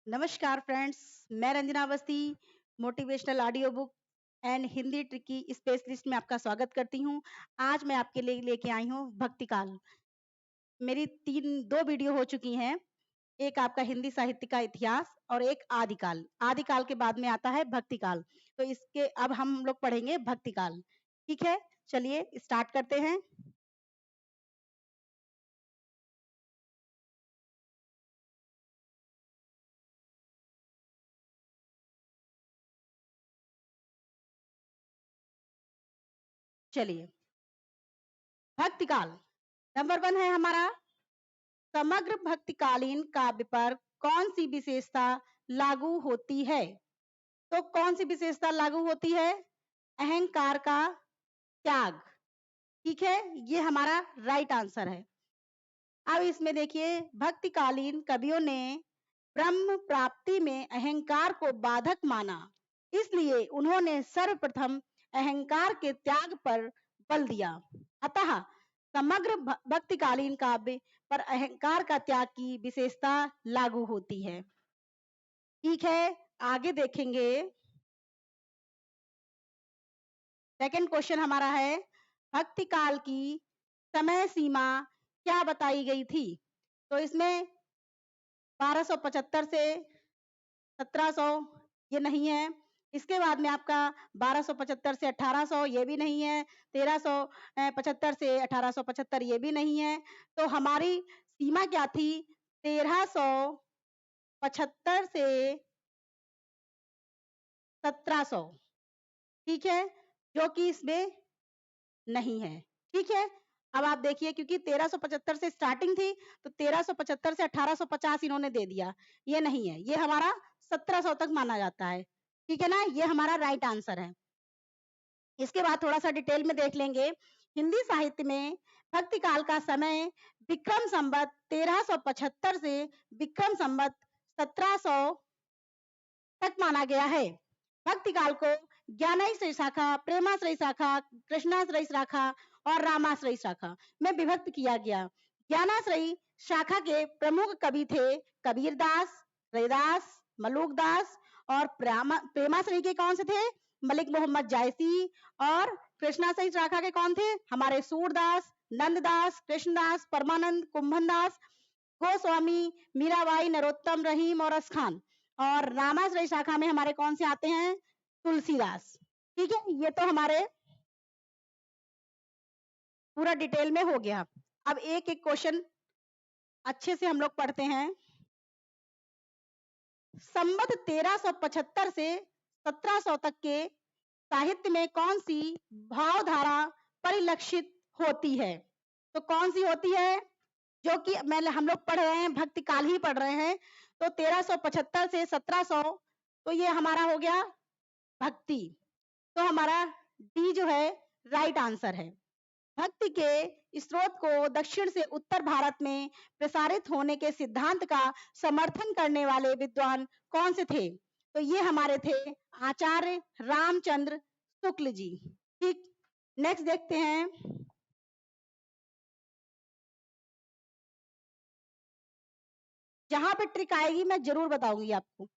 नमस्कार फ्रेंड्स, मैं Ranjana Awasthi motivational audio book and Hindi tricky specialist में आपका स्वागत करती हूँ। आज मैं आपके लिए लेके आई हूँ भक्ति काल। मेरी दो वीडियो हो चुकी हैं। एक आपका हिंदी साहित्य का इतिहास और एक आदिकाल। आदिकाल के बाद में आता है भक्ति काल। तो इसके अब हम लोग पढ़ेंगे भक्ति काल। ठीक है, चलिए स्टार्ट करते हैं। चलिए, भक्ति काल नंबर 1 है हमारा। समग्र भक्तिकालीन काव्य पर कौन सी विशेषता लागू होती है? तो कौन सी विशेषता लागू होती है? अहंकार का त्याग। ठीक है, ये हमारा राइट आंसर है। अब इसमें देखिए, भक्तिकालीन कवियों ने ब्रह्म प्राप्ति में अहंकार को बाधक माना, इसलिए उन्होंने सर्वप्रथम अहंकार के त्याग पर बल दिया। अतः समग्र भक्तिकालीन काव्य पर अहंकार का त्याग की विशेषता लागू होती है। ठीक है, आगे देखेंगे। सेकंड क्वेश्चन हमारा है, भक्ति काल की समय सीमा क्या बताई गई थी? तो इसमें 1275 से 1700 ये नहीं है। इसके बाद में आपका 1275 से 1800 ये भी नहीं है। 1375 से 1875 ये भी नहीं है। तो हमारी सीमा क्या थी? 1375 से 1700। ठीक है, जो कि इसमें नहीं है। ठीक है, अब आप देखिए, क्योंकि 1375 से स्टार्टिंग थी तो 1375 से 1850 इन्होंने दे दिया, ये नहीं है। ये हमारा 1700 तक माना जाता है। ठीक है ना, ये हमारा राइट आंसर है। इसके बाद थोड़ा सा डिटेल में देख लेंगे। हिंदी साहित्य में भक्ति काल का समय विक्रम संवत 1375 से विक्रम संवत 1700 तक माना गया है। भक्ति काल को ज्ञानाश्रय शाखा, प्रेमाश्रय शाखा, कृष्णाश्रय शाखा और रामाश्रय शाखा में विभक्त किया गया। ज्ञानाश्रय शाखा के प्रमुख कवि थे कबीरदास, रैदास, मलुकदास। और प्रेमाश्रय के कौन से थे? मलिक मोहम्मद जायसी। और कृष्णाश्रय शाखा के कौन थे? हमारे सूरदास, नंददास, कृष्णदास, परमानंद, कुंभनदास, गोस्वामी, मीराबाई, नरोत्तम, रहीम और असखान। और रामाश्रय शाखा में हमारे कौन से आते हैं? तुलसीदास। ठीक है, ये तो हमारे पूरा डिटेल में हो गया। अब एक एक क्वेश्चन अच्छे से हम लोग पढ़ते हैं। संवत 1375 से 1700 तक के साहित्य में कौन सी भावधारा परिलक्षित होती है? तो कौन सी होती है? जो कि हम लोग पढ़ रहे हैं, भक्ति काल ही पढ़ रहे हैं। तो 1375 से 1700, तो ये हमारा हो गया भक्ति। तो हमारा डी जो है राइट आंसर है। भक्ति के स्रोत को दक्षिण से उत्तर भारत में प्रसारित होने के सिद्धांत का समर्थन करने वाले विद्वान कौन से थे? तो ये हमारे थे आचार्य रामचंद्र शुक्ल जी। ठीक, नेक्स्ट देखते हैं। जहां पे ट्रिक आएगी मैं जरूर बताऊंगी आपको।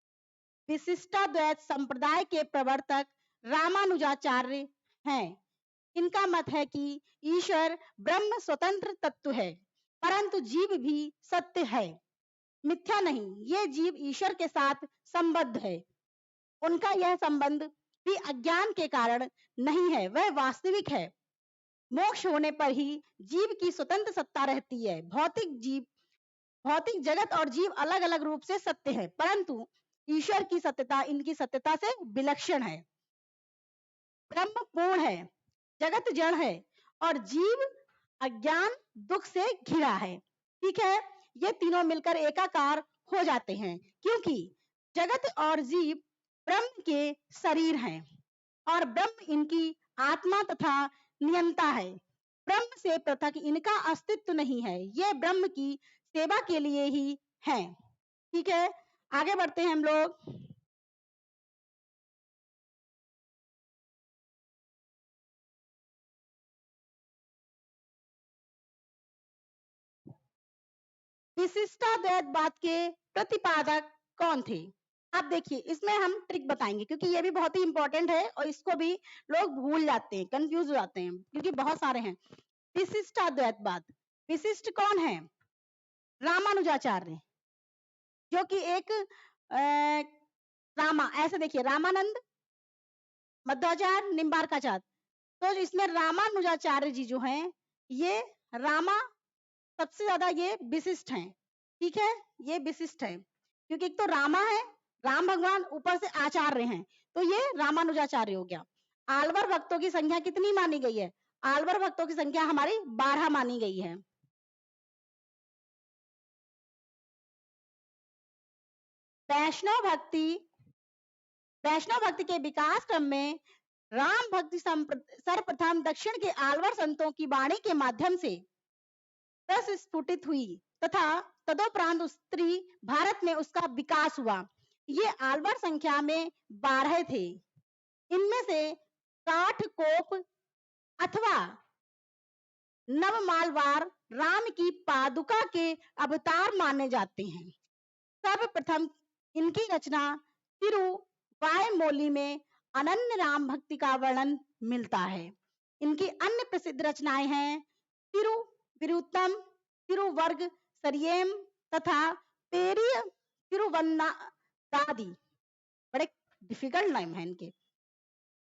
विशिष्टाद्वैत संप्रदाय के प्रवर्तक रामानुजाचार्य हैं। इनका मत है कि ईश्वर ब्रह्म स्वतंत्र तत्व है, परंतु जीव भी सत्य है, मिथ्या नहीं। ये जीव ईश्वर के साथ संबद्ध है। उनका यह संबंध भी अज्ञान के कारण नहीं है, वह वास्तविक है। मोक्ष होने पर ही जीव की स्वतंत्र सत्ता रहती है। भौतिक जगत और जीव अलग अलग रूप से सत्य है, परंतु ईश्वर की सत्यता इनकी सत्यता से विलक्षण है। ब्रह्म पूर्ण है, जगत जड़ है और जीव अज्ञान दुख से घिरा है। ठीक है, ये तीनों मिलकर एकाकार हो जाते हैं, क्योंकि जगत और जीव ब्रह्म के शरीर हैं और ब्रह्म इनकी आत्मा तथा नियंता है। ब्रह्म से पृथक इनका अस्तित्व नहीं है, ये ब्रह्म की सेवा के लिए ही है। ठीक है, आगे बढ़ते हैं हम लोग। विशिष्टाद्वैतवाद के प्रतिपादक कौन थे? अब देखिए इसमें हम ट्रिक बताएंगे क्योंकि ये भी बहुत ही इंपॉर्टेंट है और इसको भी लोग भूल जाते हैं, कंफ्यूज हो जाते हैं क्योंकि बहुत सारे हैं। विशिष्टाद्वैतवाद, विशिष्ट कौन है? रामानुजाचार्य, जो कि एक रामा, ऐसे देखिए रामानंद, मध्वाचार्य, निम्बार्काचार्य, तो इसमें रामानुजाचार्य जी जो हैं ये रामा सबसे ज्यादा ये विशिष्ट हैं, ठीक है, ये विशिष्ट है क्योंकि एक तो रामा है, राम भगवान, ऊपर से आचार्य हैं, तो ये रामानुजाचार्य हो गया। आलवर भक्तों की संख्या कितनी मानी गई है? आलवर भक्तों की संख्या हमारी 12 मानी गई है। वैष्णव भक्ति, वैष्णव भक्ति के विकास क्रम में राम भक्ति सर्वप्रथम दक्षिण के आलवर संतों की वाणी के माध्यम से प्रस्फुटित हुई तथा तदोपरांत उत्तरी भारत में उसका विकास हुआ। ये आलवर संख्या में 12 थे। इनमें से काठकोप अथवा नवमालवार राम की पादुका के अवतार माने जाते हैं। सर्वप्रथम इनकी रचना तिरुवायमोली में अनन्य राम भक्ति का वर्णन मिलता है। इनकी अन्य प्रसिद्ध रचनाएं हैं तिरुविरुत्तम, तिरुवर्ग सरियम तथा पेरिय तिरुवन्नादादि। बड़े डिफिकल्ट नाम है इनके।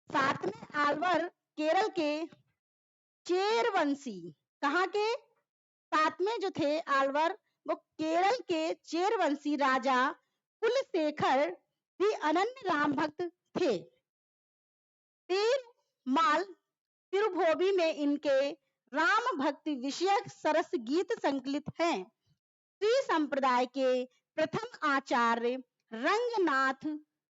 सातवें आलवर केरल के चेरवंशी, कहाँ के? सातवें जो थे आलवर वो केरल के चेरवंशी राजा कुलशेखर भी अनन्य राम भक्त थे। तिरुमाल तिरुभोवी में इनके राम भक्ति विषयक सरस गीत संकलित हैं। श्री संप्रदाय के प्रथम आचार्य रंगनाथ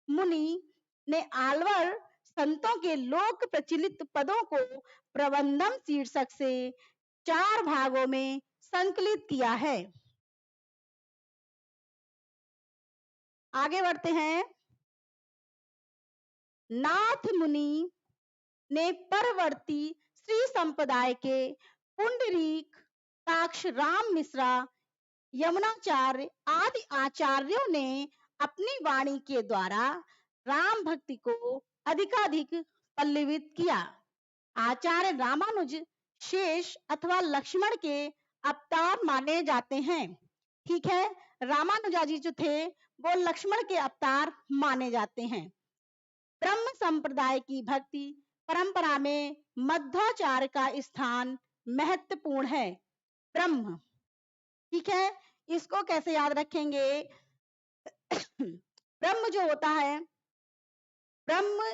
मुनि ने आलवर संतों के लोक प्रचलित पदों को प्रबंधम शीर्षक से 4 भागों में संकलित किया है। आगे बढ़ते हैं। नाथ मुनि ने परवर्ती श्री संप्रदाय के पुंडरीक काक्ष राम मिश्रा यमुनाचार्य आदि आचार्यों ने अपनी वाणी के द्वारा राम भक्ति को अधिकाधिक पल्लवित किया। आचार्य रामानुज शेष अथवा लक्ष्मण के अवतार माने जाते हैं, ठीक है, रामानुजाजी जो थे वो लक्ष्मण के अवतार माने जाते हैं। ब्रह्म संप्रदाय की भक्ति परंपरा में मध्वाचार्य का स्थान महत्वपूर्ण है। ब्रह्म, ठीक है, इसको कैसे याद रखेंगे? ब्रह्म जो होता है, ब्रह्म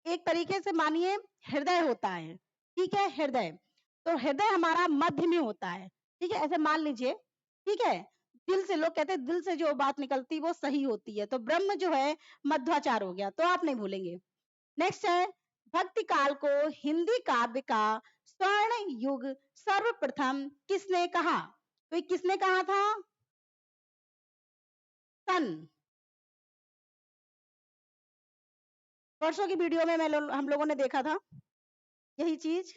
एक तरीके से मानिए हृदय होता है, ठीक है, हृदय, तो हृदय हमारा मध्य में होता है, ठीक है, ऐसे मान लीजिए, ठीक है, दिल से, लोग कहते हैं दिल से जो बात निकलती वो सही होती है, तो ब्रह्म जो है मध्वाचार हो गया, तो आप नहीं भूलेंगे। नेक्स्ट है भक्ति काल को हिंदी काव्य का स्वर्ण युग सर्वप्रथम किसने कहा? तो ये किसने कहा था? सन, परसों की वीडियो में हम लोगों ने देखा था यही चीज।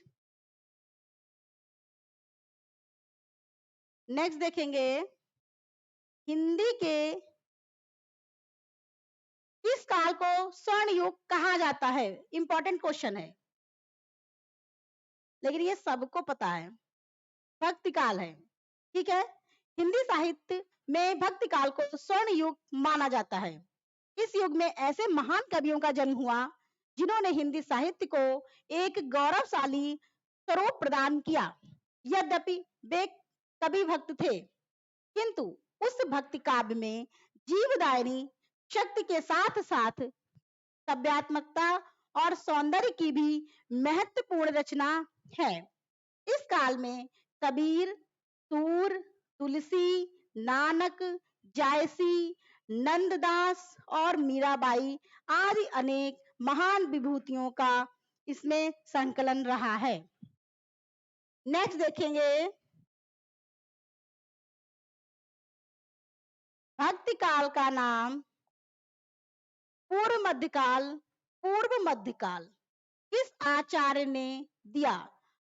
नेक्स्ट देखेंगे हिंदी के किस काल को स्वर्ण युग कहा जाता है? इंपॉर्टेंट क्वेश्चन है, लेकिन ये सबको पता है, भक्ति काल है, ठीक है। हिंदी साहित्य में भक्ति काल को स्वर्ण युग माना जाता है। इस युग में ऐसे महान कवियों का जन्म हुआ जिन्होंने हिंदी साहित्य को एक गौरवशाली स्वरूप प्रदान किया। यद्यपि वे कवि भक्त थे, किंतु उस भक्ति काव्य में जीवदायिनी शक्ति के साथ साथ काव्यात्मकता और सौंदर्य की भी महत्वपूर्ण रचना है। इस काल में कबीर, सूर, तुलसी, नानक, जायसी, नंददास और मीराबाई आदि अनेक महान विभूतियों का इसमें संकलन रहा है। नेक्स्ट देखेंगे भक्ति काल का नाम पूर्व मध्यकाल, पूर्व मध्यकाल किस आचार्य ने दिया?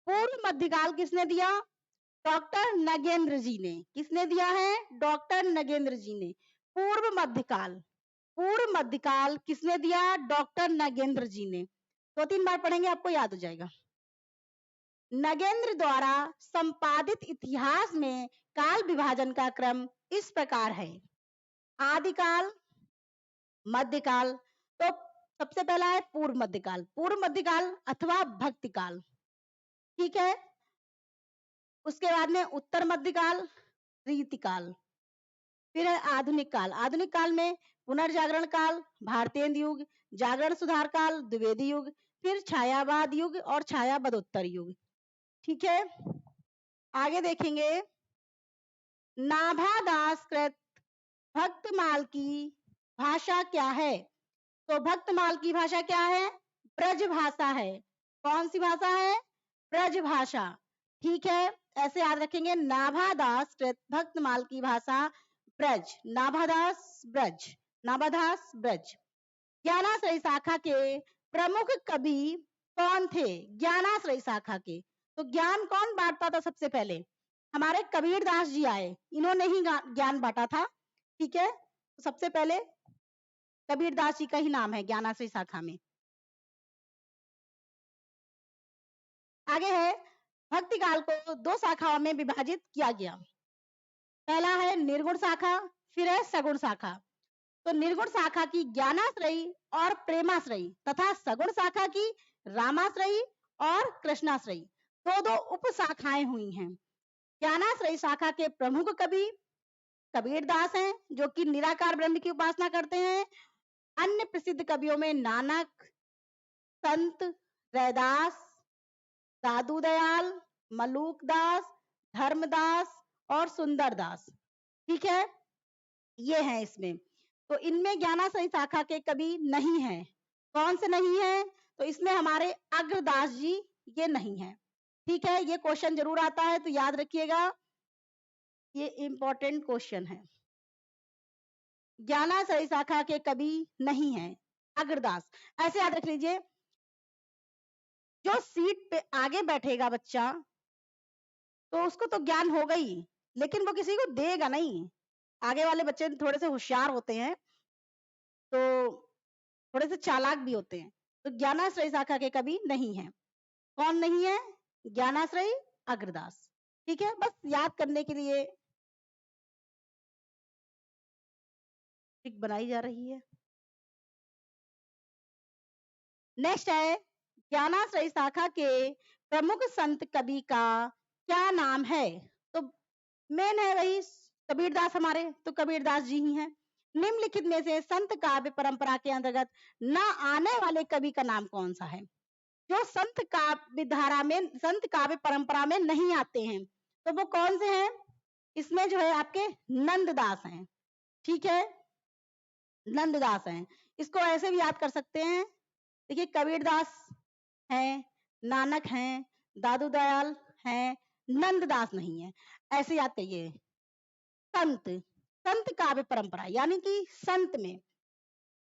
पूर्व मध्यकाल किसने दिया? डॉक्टर नगेंद्र जी ने। किसने दिया है? डॉक्टर नगेंद्र जी ने। पूर्व मध्यकाल, पूर्व मध्यकाल किसने दिया? डॉक्टर नगेंद्र जी ने। 2-3 बार पढ़ेंगे आपको याद हो जाएगा। नगेंद्र द्वारा संपादित इतिहास में काल विभाजन का क्रम इस प्रकार है: आदिकाल, मध्यकाल। तो सबसे पहला है पूर्व मध्यकाल, पूर्व मध्यकाल अथवा भक्तिकाल, ठीक है। उसके बाद में उत्तर मध्यकाल, रीतिकाल, फिर है आधुनिक काल। आधुनिक काल में पुनर्जागरण काल, भारतेय युग, जागरण सुधार काल, द्विवेदी युग, फिर छायावाद युग और छायावादोत्तर युग, ठीक है। आगे देखेंगे, नाभादास कृत भक्तमाल की भाषा क्या है? तो भक्तमाल की भाषा क्या है? ब्रज भाषा है। कौन सी भाषा है? ब्रज भाषा, ठीक है। ऐसे याद रखेंगे, नाभादास कृत भक्तमाल की भाषा ब्रज, नाभादास ब्रज, नाभादास ब्रज। ज्ञानाश्रय शाखा के प्रमुख कवि कौन थे? ज्ञानाश्रय शाखा के, तो ज्ञान कौन बांटता था? सबसे पहले हमारे कबीरदास जी आए, इन्होंने ही ज्ञान बांटा था, ठीक है। सबसे पहले कबीरदास जी का ही नाम है ज्ञानाश्रय शाखा में। आगे है, भक्ति काल को 2 शाखाओं में विभाजित किया गया। पहला है निर्गुण शाखा, फिर है सगुण शाखा। तो निर्गुण शाखा की ज्ञानाश्रयी और प्रेमाश्रयी तथा सगुण शाखा की रामाश्रयी और कृष्णाश्रयी, 2-2 उप शाखाएं हुई हैं। ज्ञानाश्रयी शाखा के प्रमुख कवि कबीरदास हैं, जो कि निराकार ब्रह्म की उपासना करते हैं। अन्य प्रसिद्ध कवियों में नानक, संत रैदास, दादू दयाल, मलूकदास, धर्मदास और सुंदरदास, ठीक है। ये है इसमें। तो इनमें ज्ञानाश्रयी शाखा के कवि नहीं है। कौन से नहीं है? तो इसमें हमारे अग्रदास जी ये नहीं है, ठीक है। ये क्वेश्चन जरूर आता है, तो याद रखिएगा, ये इंपॉर्टेंट क्वेश्चन है। ज्ञानाश्रयी शाखा के कवि नहीं है अग्रदास, ऐसे याद रख लीजिए। जो सीट पे आगे बैठेगा बच्चा, तो उसको तो ज्ञान होगा ही, लेकिन वो किसी को देगा नहीं। आगे वाले बच्चे थोड़े से होशियार होते हैं, तो थोड़े से चालाक भी होते हैं। तो ज्ञानाश्रयी शाखा के कवि नहीं है। कौन नहीं है? ज्ञानाश्रयी, अग्रदास, ठीक है। बस याद करने के लिए ट्रिक बनाई जा रही है। नेक्स्ट है, ज्ञानाश्रयी शाखा के प्रमुख संत कवि का क्या नाम है? तो मेन है वही कबीरदास हमारे, तो कबीरदास जी ही हैं। निम्नलिखित में से संत काव्य परंपरा के अंतर्गत न आने वाले कवि का नाम कौन सा है? जो संत काव्य धारा में, संत काव्य परंपरा में नहीं आते हैं, तो वो कौन से हैं? इसमें जो है आपके नंददास हैं, ठीक है, नंददास हैं। इसको ऐसे भी याद कर सकते हैं, देखिए कबीरदास हैं, नानक हैं, दादू दयाल हैं, नंददास नहीं है, ऐसे याद करिए। संत, संत काव्य परंपरा यानी कि संत में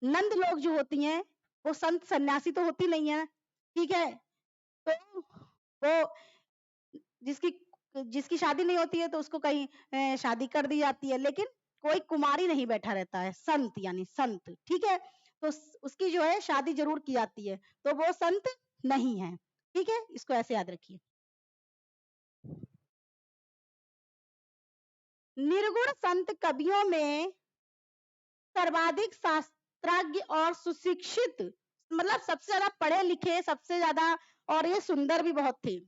नंद लोग जो होती हैं, वो संत सन्यासी तो होती नहीं है, ठीक है। तो वो जिसकी जिसकी शादी नहीं होती है, तो उसको कहीं शादी कर दी जाती है, लेकिन कोई कुमारी नहीं बैठा रहता है, संत यानी संत, ठीक है। तो उसकी जो है शादी जरूर की जाती है, तो वो संत नहीं है, ठीक है। इसको ऐसे याद रखिए। निर्गुण संत कवियों में सर्वाधिक शास्त्रज्ञ और सुशिक्षित, मतलब सबसे ज्यादा पढ़े लिखे, सबसे ज्यादा, और ये सुंदर भी बहुत थे।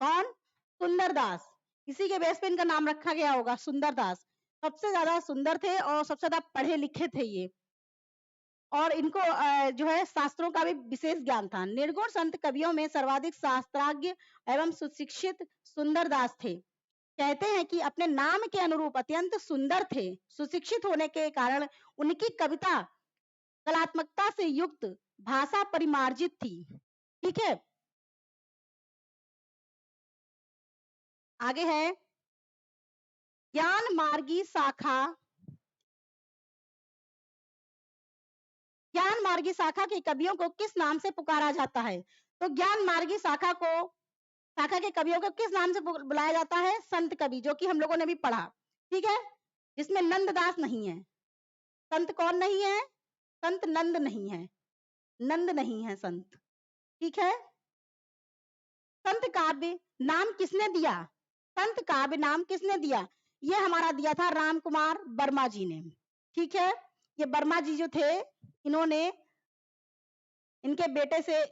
कौन? सुंदरदास। इसी के बेस पे इनका नाम रखा गया होगा, सुंदरदास। सबसे ज्यादा सुंदर थे और सबसे ज्यादा पढ़े लिखे थे ये, और इनको जो है शास्त्रों का भी विशेष ज्ञान था। निर्गुण संत कवियों में सर्वाधिक शास्त्राज्ञ एवं सुशिक्षित सुंदरदास थे। कहते हैं कि अपने नाम के अनुरूप अत्यंत सुंदर थे। सुशिक्षित होने के कारण उनकी कविता कलात्मकता से युक्त, भाषा परिमार्जित थी, ठीक है। आगे है, ज्ञान मार्गी शाखा, ज्ञान मार्गी शाखा के कवियों को किस नाम से पुकारा जाता है? तो ज्ञान मार्गी शाखा को, शाखा के कवियों को किस नाम से बुलाया जाता है? संत कवि, जो कि हम लोगों ने भी पढ़ा, ठीक है, जिसमें नंददास नहीं है। संत कौन नहीं है? संत नंद नहीं है, नंद नहीं है संत, ठीक है। संत काव्य नाम किसने दिया? संत काव्य नाम किसने दिया? ये हमारा दिया था राम कुमार वर्मा जी ने, ठीक है। ये वर्मा जी जो थे, इन्होंने इनके बेटे से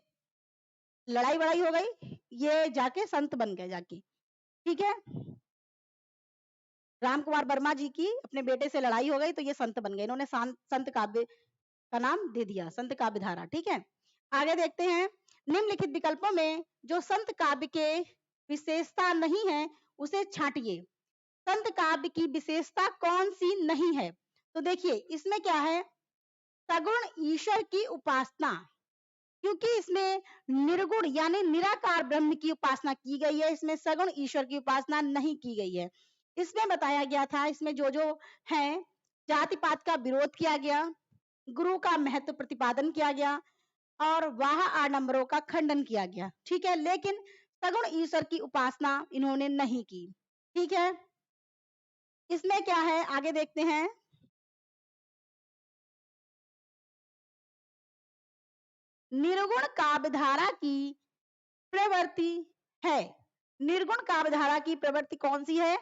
लड़ाई वड़ाई हो गई, ये जाके संत बन गए जाके, ठीक है। राम कुमार वर्मा जी की अपने बेटे से लड़ाई हो गई तो ये संत बन गए, इन्होंने संत काव्य का नाम दे दिया, संत काव्य धारा, ठीक है। आगे देखते हैं, निम्नलिखित विकल्पों में जो संत काव्य के विशेषता नहीं है उसे छांटिए। संत काव्य की विशेषता कौन सी नहीं है? तो देखिए इसमें क्या है, सगुण ईश्वर की उपासना, क्योंकि इसमें निर्गुण यानी निराकार ब्रह्म की उपासना की गई है, इसमें सगुण ईश्वर की उपासना नहीं की गई है। इसमें बताया गया था, इसमें जो जो है, जाति पात का विरोध किया गया, गुरु का महत्व प्रतिपादन किया गया और वाह आडंबरों का खंडन किया गया, ठीक है। लेकिन सगुण ईश्वर की उपासना इन्होंने नहीं की, ठीक है। इसमें क्या है आगे देखते हैं, निर्गुण काव्यधारा की प्रवृत्ति है। निर्गुण काव्यधारा की प्रवृत्ति कौन सी है?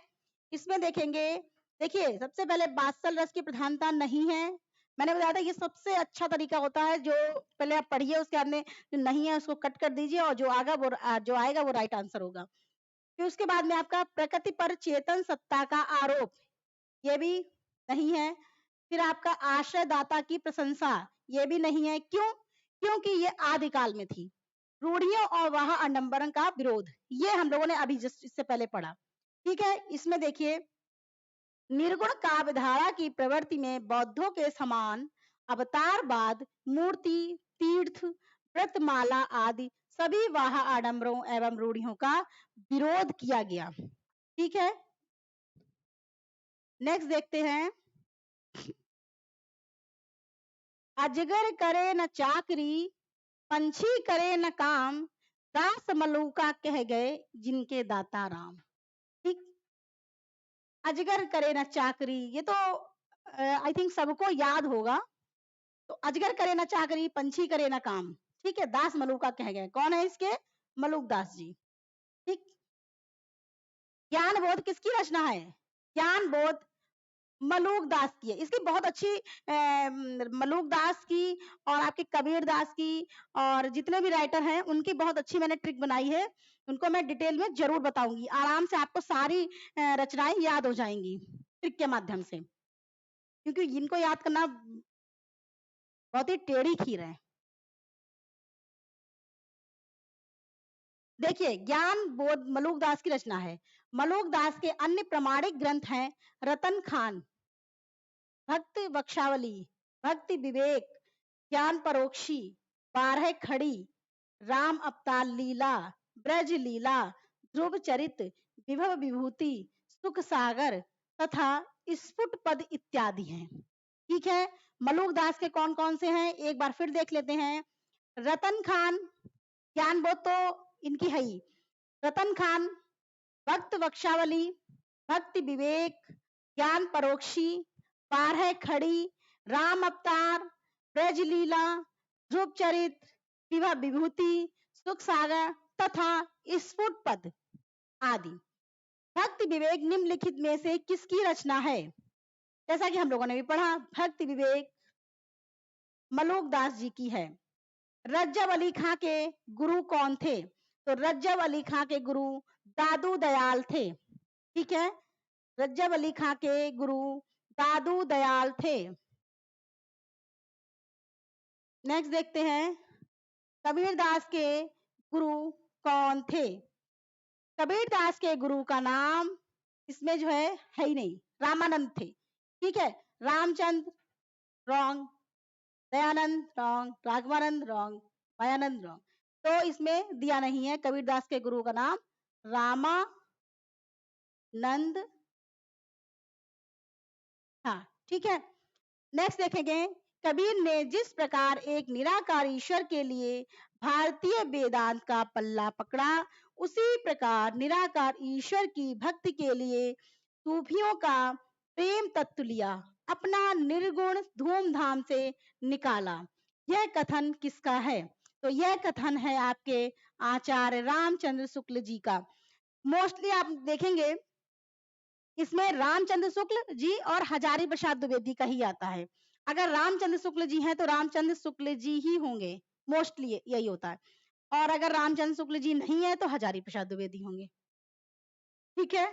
इसमें देखेंगे, देखिए सबसे पहले वात्सल रस की प्रधानता नहीं है, मैंने बताया था ये सबसे अच्छा तरीका होता है, जो पहले आप पढ़िए उसके बाद में जो नहीं है उसको कट कर दीजिए और जो आएगा वो राइट आंसर होगा। फिर उसके बाद में आपका प्रकृति पर चेतन सत्ता का आरोप, ये भी नहीं है। फिर आपका आश्रयदाता की प्रशंसा, ये भी नहीं है, क्यों? क्योंकि ये आदिकाल में थी। रूढ़ियों और वह आडंबरन का विरोध, ये हम लोगों ने अभी जस्ट इससे पहले पढ़ा, ठीक है। इसमें देखिए, निर्गुण काव्यधारा की प्रवृत्ति में बौद्धों के समान अवतारवाद, मूर्ति, तीर्थ, व्रतमाला आदि सभी वाह आडंबरों एवं रूढ़ियों का विरोध किया गया, ठीक है। नेक्स्ट देखते हैं, अजगर करे न चाकरी, पंछी करे न काम, दास मलूका कह गए जिनके दाता राम, ठीक। अजगर करे न चाकरी, ये तो आई थिंक सबको याद होगा। तो अजगर करे न चाकरी, पंछी करे न काम, ठीक है, दास मलूका कह गए, कौन है इसके? मलूक दास जी, ठीक। ज्ञान बोध किसकी रचना है? ज्ञान बोध मलूक दास की है, इसकी बहुत अच्छी मलूक दास की और आपके कबीर दास की और जितने भी राइटर हैं उनकी बहुत अच्छी मैंने ट्रिक बनाई है, उनको मैं डिटेल में जरूर बताऊंगी, आराम से आपको सारी रचनाएं याद हो जाएंगी ट्रिक के माध्यम से, क्योंकि इनको याद करना बहुत ही टेढ़ी खीर है। देखिए ज्ञान बोध मलूक दास की रचना है। मलूक दास के अन्य प्रमाणिक ग्रंथ हैं रतन खान, भक्त वक्षावली, भक्ति विवेक, ज्ञान परोक्षी, 12 खड़ी, राम अवतार लीला, ब्रज लीला, ध्रुव चरित, विभव विभूति, सुख सागर तथा स्फुट पद इत्यादि हैं, ठीक है। मलूक दास के कौन कौन से हैं एक बार फिर देख लेते हैं। रतन खान, ज्ञान बोध तो इनकी है ही, रतन खान, भक्त वक्षावली, भक्ति विवेक, ज्ञान परोक्षी, 12 खड़ी, राम अवतार, ब्रज लीला, ध्रुव चरित, विभा विभूति, सुख सागर तथा स्फुट पद आदि। भक्ति विवेक निम्नलिखित में से किसकी रचना है? जैसा कि हम लोगों ने भी पढ़ा, भक्ति विवेक मलूक दास जी की है। रज्जब अली खां के गुरु कौन थे? तो रज्जब अली खां के गुरु दादू दयाल थे, ठीक है। रज्जब अली खां के गुरु दादू दयाल थे। नेक्स्ट देखते हैं, कबीर दास के गुरु कौन थे? कबीर दास के गुरु का नाम इसमें जो है ही नहीं, रामानंद थे, ठीक है। Ramchandra wrong, Dayanand wrong, Raghavanand wrong, Bhayanand wrong, तो इसमें दिया नहीं है कबीर दास के गुरु का नाम रामानंद, हाँ ठीक है। नेक्स्ट देखेंगे, कबीर ने जिस प्रकार एक निराकार ईश्वर के लिए भारतीय वेदांत का पल्ला पकड़ा, उसी प्रकार निराकार ईश्वर की भक्ति के लिए सूफियों का प्रेम तत्व लिया। अपना निर्गुण धूमधाम से निकाला। यह कथन किसका है? तो यह कथन है आपके आचार्य रामचंद्र शुक्ल जी का। मोस्टली आप देखेंगे इसमें रामचंद्र शुक्ल जी और हजारी प्रसाद द्विवेदी का ही आता है। अगर रामचंद्र शुक्ल जी हैं तो रामचंद्र शुक्ल जी ही होंगे, मोस्टली यही होता है। और अगर रामचंद्र शुक्ल जी नहीं है तो हजारी प्रसाद द्विवेदी होंगे। ठीक है,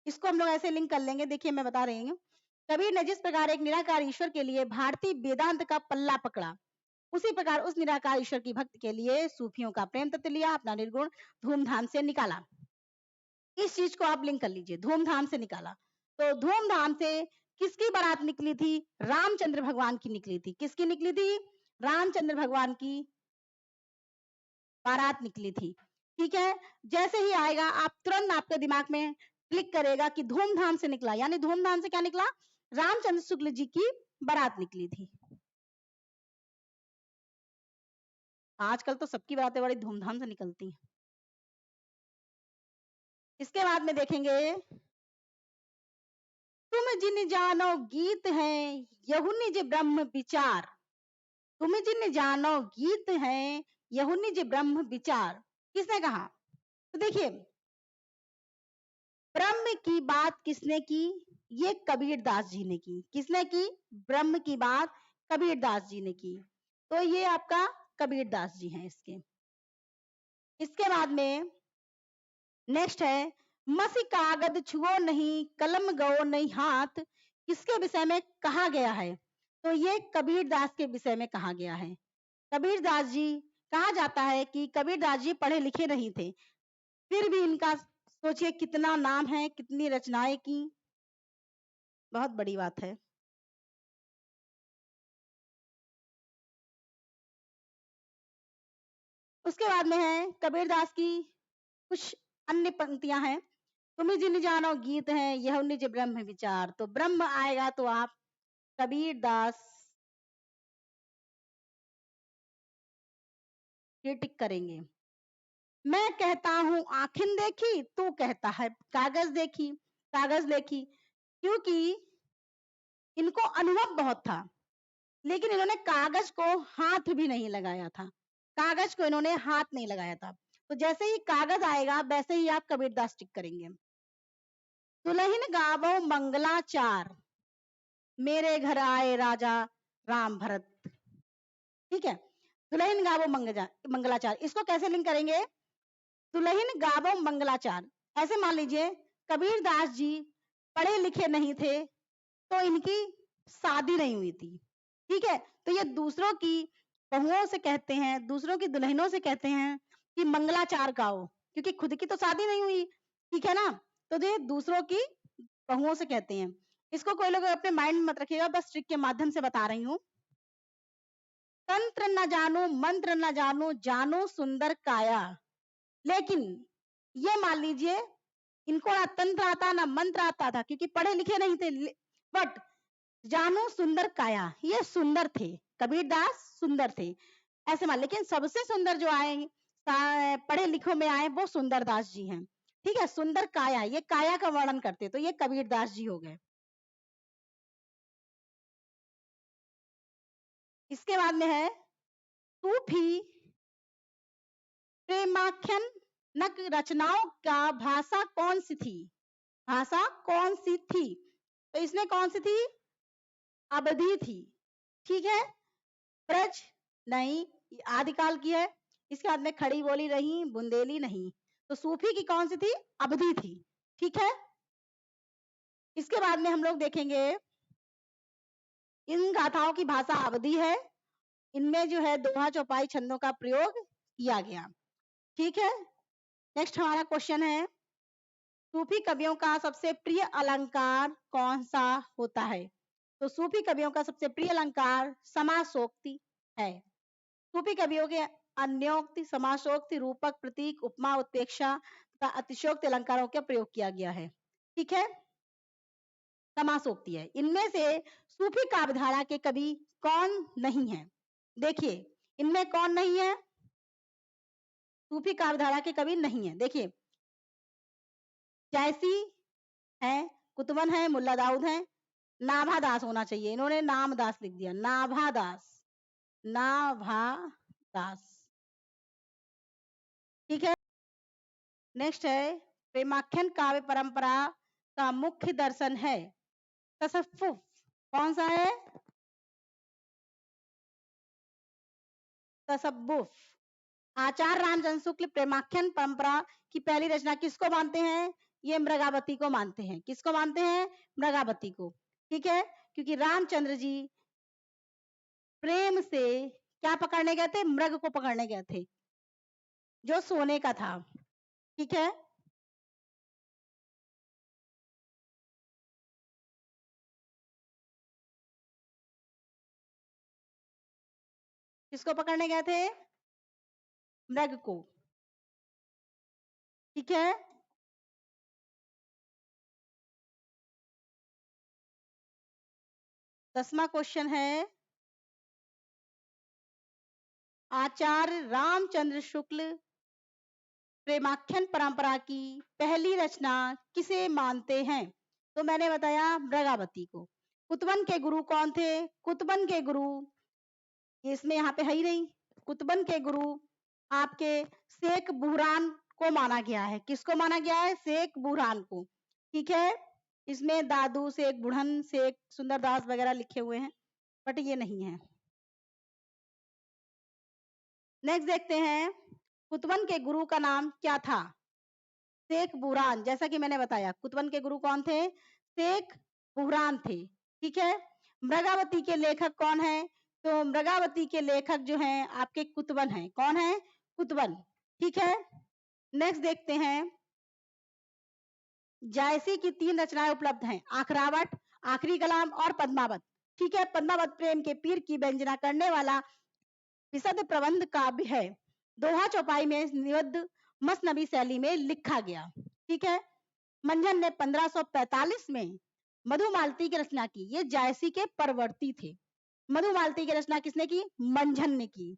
इसको हम लोग ऐसे लिंक कर लेंगे। देखिए मैं बता रही हूँ, कबीर ने जिस प्रकार एक निराकार ईश्वर के लिए भारतीय वेदांत का पल्ला पकड़ा, उसी प्रकार उस निराकार ईश्वर की भक्त के लिए सूफियों का प्रेम तत्व लिया, अपना निर्गुण धूमधाम से निकाला। इस चीज को आप लिंक कर लीजिए, धूमधाम से निकाला। तो धूमधाम से किसकी बारात निकली थी? रामचंद्र भगवान की निकली थी। किसकी निकली थी? रामचंद्र भगवान की बारात निकली थी। ठीक है, जैसे ही आएगा आप तुरंत आपके दिमाग में क्लिक करेगा कि धूमधाम से निकला, यानी धूमधाम से क्या निकला? रामचंद्र शुक्ल जी की बारात निकली थी। आजकल तो सबकी बारातें बड़ी धूमधाम से निकलती हैं। इसके बाद में देखेंगे, तुम जिन जानो गीत हैं यहु निज ब्रह्म विचार। तुम जिन जानो गीत हैं यहु निज ब्रह्म विचार, किसने कहा? तो देखिए, ब्रह्म की बात किसने की? ये कबीर दास जी ने की। किसने की? ब्रह्म की बात कबीर दास जी ने की। तो ये आपका कबीर दास जी हैं इसके। इसके बाद में नेक्स्ट है, मसी कागद छुओ नहीं कलम गओ नहीं हाथ, किसके विषय में कहा गया है? तो ये कबीर दास के विषय में कहा गया है। कबीर दास जी, कहा जाता है कि कबीर दास जी पढ़े लिखे नहीं थे, फिर भी इनका सोचिए कितना नाम है, कितनी रचनाएं की, बहुत बड़ी बात है। उसके बाद में है कबीर दास की कुछ अन्य पंक्तियां हैं। तुम्हें जिन जानो गीत है यह निज ब्रह्म विचार। तो ब्रह्म आएगा तो आप कबीर दास ये टिक करेंगे। मैं कहता हूं आखिन देखी, तू कहता है कागज देखी, कागज देखी, क्योंकि इनको अनुभव बहुत था, लेकिन इन्होंने कागज को हाथ भी नहीं लगाया था। कागज को इन्होंने हाथ नहीं लगाया था। तो जैसे ही कागज आएगा वैसे ही आप कबीरदास टिक करेंगे। दुल्हन गावो मंगलाचार, मेरे घर आए राजा राम भरत। ठीक है, दुल्हन गावो मंगलाचार, इसको कैसे लिंक करेंगे? दुल्हन गावो मंगलाचार, ऐसे मान लीजिए कबीर दास जी पढ़े लिखे नहीं थे तो इनकी शादी नहीं हुई थी। ठीक है, तो ये दूसरों की बहुओं से कहते हैं, दूसरों की दुल्हनों से कहते हैं कि मंगलाचार गाओ, क्योंकि खुद की तो शादी नहीं हुई। ठीक है ना, तो ये दूसरों की बहुओं से कहते हैं। इसको कोई लोग अपने माइंड में मत रखिएगा, बस ट्रिक के माध्यम से बता रही हूँ। तंत्र न जानो मंत्र न जानो, जानो सुंदर काया। लेकिन ये मान लीजिए इनको ना तंत्र आता ना मंत्र आता था, क्योंकि पढ़े लिखे नहीं थे, बट जानो सुंदर काया, ये सुंदर थे, कबीर दास सुंदर थे ऐसे मान। लेकिन सबसे सुंदर जो आए पढ़े लिखों में आए वो सुंदर दास जी हैं। ठीक है, सुंदर काया, ये काया का वर्णन करते, तो ये कबीर दास जी हो गए। इसके बाद में है सूफी प्रेमाख्यान नक रचनाओं का भाषा कौन सी थी? भाषा कौन सी थी? तो इसमें कौन सी थी? अवधि थी। ठीक है, ब्रज नहीं, आदिकाल की है। इसके बाद में खड़ी बोली रही, बुंदेली नहीं। तो सूफी की कौन सी थी? अवधि थी। ठीक है, इसके बाद में हम लोग देखेंगे इन गाथाओं की भाषा अवधि है, इनमें जो है दोहा चौपाई छंदों का प्रयोग किया गया। ठीक है, नेक्स्ट हमारा क्वेश्चन है, सूफी कवियों का सबसे प्रिय अलंकार कौन सा होता है? तो सूफी कवियों का सबसे प्रिय अलंकार समासोक्ति है। सूफी कवियों के अन्योक्ति, समासोक्ति, रूपक, प्रतीक, उपमा, उत्प्रेक्षा तथा अतिशयोक्ति अलंकारों का प्रयोग किया गया है। ठीक है, समासोक्ति है। इनमें से सूफी काव्यधारा के कवि कौन नहीं है? देखिए, इनमें कौन नहीं है? सूफी काव्यधारा के कवि नहीं है। देखिए, जैसी है, कुतुबन है, मुल्ला दाऊद है, नाभादास होना चाहिए, इन्होंने नामदास लिख दिया, नाभादास, नाभादास। ठीक है। नेक्स्ट है, प्रेमाख्यान काव्य परंपरा का मुख्य दर्शन है तसव्वुफ। कौन सा है? तसव्वुफ। आचार्य रामचंद्र शुक्ल प्रेमाख्यान परंपरा की पहली रचना किसको मानते हैं? ये मृगावती को मानते हैं। किसको मानते हैं? मृगावती को। ठीक है, क्योंकि रामचंद्र जी प्रेम से क्या पकड़ने गए थे? मृग को पकड़ने गए थे जो सोने का था। ठीक है, किसको पकड़ने गए थे? मृग को। ठीक है, दसवां क्वेश्चन है, आचार्य रामचंद्र शुक्ल प्रेमाख्यान परंपरा की पहली रचना किसे मानते हैं? तो मैंने बताया मृगावती को। कुतबन के गुरु कौन थे? कुतबन के गुरु, इसमें यहाँ पे है ही नहीं। कुतबन के गुरु आपके शेख बुरहान को माना गया है। किसको माना गया है? शेख बुरहान को। ठीक है, इसमें दादू शेख बुढ़न शेख सुंदरदास वगैरह लिखे हुए हैं, बट ये नहीं है। नेक्स्ट देखते हैं, कुतबन के गुरु का नाम क्या था? शेख बुरहान। जैसा कि मैंने बताया कुतबन के गुरु कौन थे? शेख बुरहान थे। ठीक है, मृगावती के लेखक कौन है? तो मृगावती के लेखक जो हैं आपके कुतबन हैं। कौन है? कुतबन। ठीक है, नेक्स्ट देखते हैं, जायसी की 3 रचनाएं उपलब्ध हैं, आखरावट, आखिरी कलाम और पद्मावत। ठीक है, पद्मावत प्रेम के पीर की व्यंजना करने वाला विशद प्रबंध काव्य है, दोहा चौपाई में निबद्ध मसनबी शैली में लिखा गया। ठीक है, मंझन ने 1545 में मधुमालती की रचना की। ये जायसी के परवर्ती थे। मधुमालती की रचना किसने की? मंझन ने की।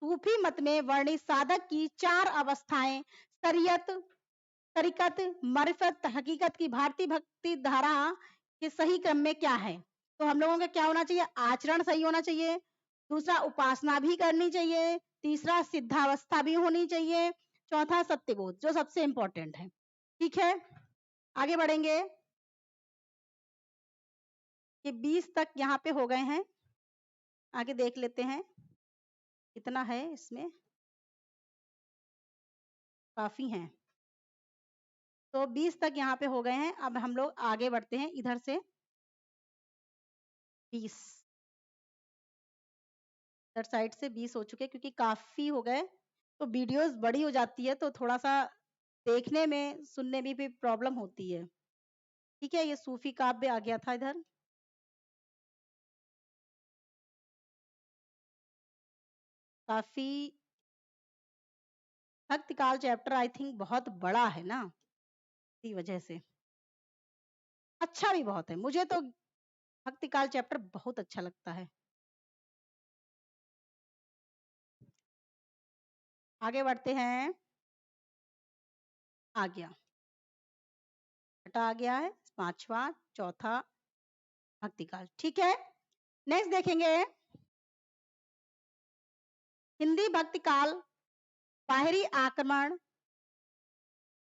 सूफी मत में वर्णित साधक की 4 अवस्थाएं शरीयत, तरीकत, मारिफत, हकीकत की भारतीय भक्ति धारा के सही क्रम में क्या है? तो हम लोगों का क्या होना चाहिए? आचरण सही होना चाहिए, दूसरा उपासना भी करनी चाहिए, तीसरा सिद्धावस्था भी होनी चाहिए, चौथा सत्यबोध, जो सबसे इंपॉर्टेंट है। ठीक है, आगे बढ़ेंगे कि 20 तक यहाँ पे हो गए हैं। आगे देख लेते हैं कितना है इसमें, काफी हैं। तो 20 तक यहाँ पे हो गए हैं। अब हम लोग आगे बढ़ते हैं इधर से। 20 इधर साइड से 20 हो चुके, क्योंकि काफी हो गए तो वीडियोस बड़ी हो जाती है, तो थोड़ा सा देखने में सुनने में भी प्रॉब्लम होती है। ठीक है, ये सूफी काव्य आ गया था इधर। काफी भक्तिकाल चैप्टर आई थिंक बहुत बड़ा है ना, इसी वजह से। अच्छा भी बहुत है, मुझे तो भक्तिकाल चैप्टर बहुत अच्छा लगता है। आगे बढ़ते हैं, आ गया, छठा आ गया है, पांचवा, चौथा भक्तिकाल। ठीक है, नेक्स्ट देखेंगे, हिंदी भक्तिकाल बाहरी आक्रमण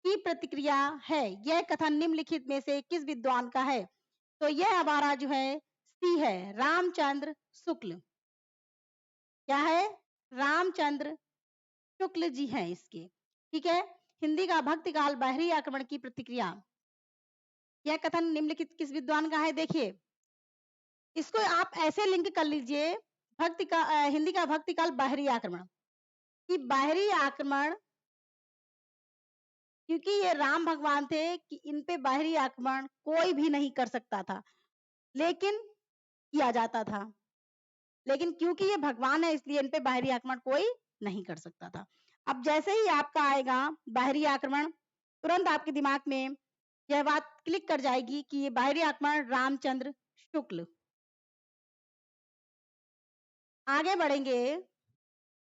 की प्रतिक्रिया है। यह कथन निम्नलिखित में से किस विद्वान का है? तो यह हमारा जो है सी है, रामचंद्र शुक्ल। क्या है? रामचंद्र शुक्ल जी हैं इसके। ठीक है, हिंदी का भक्तिकाल बाहरी आक्रमण की प्रतिक्रिया, यह कथन निम्नलिखित किस विद्वान का है? देखिए, इसको आप ऐसे लिंक कर लीजिए, भक्ति का हिंदी का भक्तिकाल बाहरी आक्रमण, कि बाहरी आक्रमण, क्योंकि ये राम भगवान थे कि इन पे बाहरी आक्रमण कोई भी नहीं कर सकता था, लेकिन किया जाता था। लेकिन क्योंकि ये भगवान है इसलिए इन पे बाहरी आक्रमण कोई नहीं कर सकता था। अब जैसे ही आपका आएगा बाहरी आक्रमण, तुरंत आपके दिमाग में यह बात क्लिक कर जाएगी कि ये बाहरी आक्रमण रामचंद्र शुक्ल। आगे बढ़ेंगे,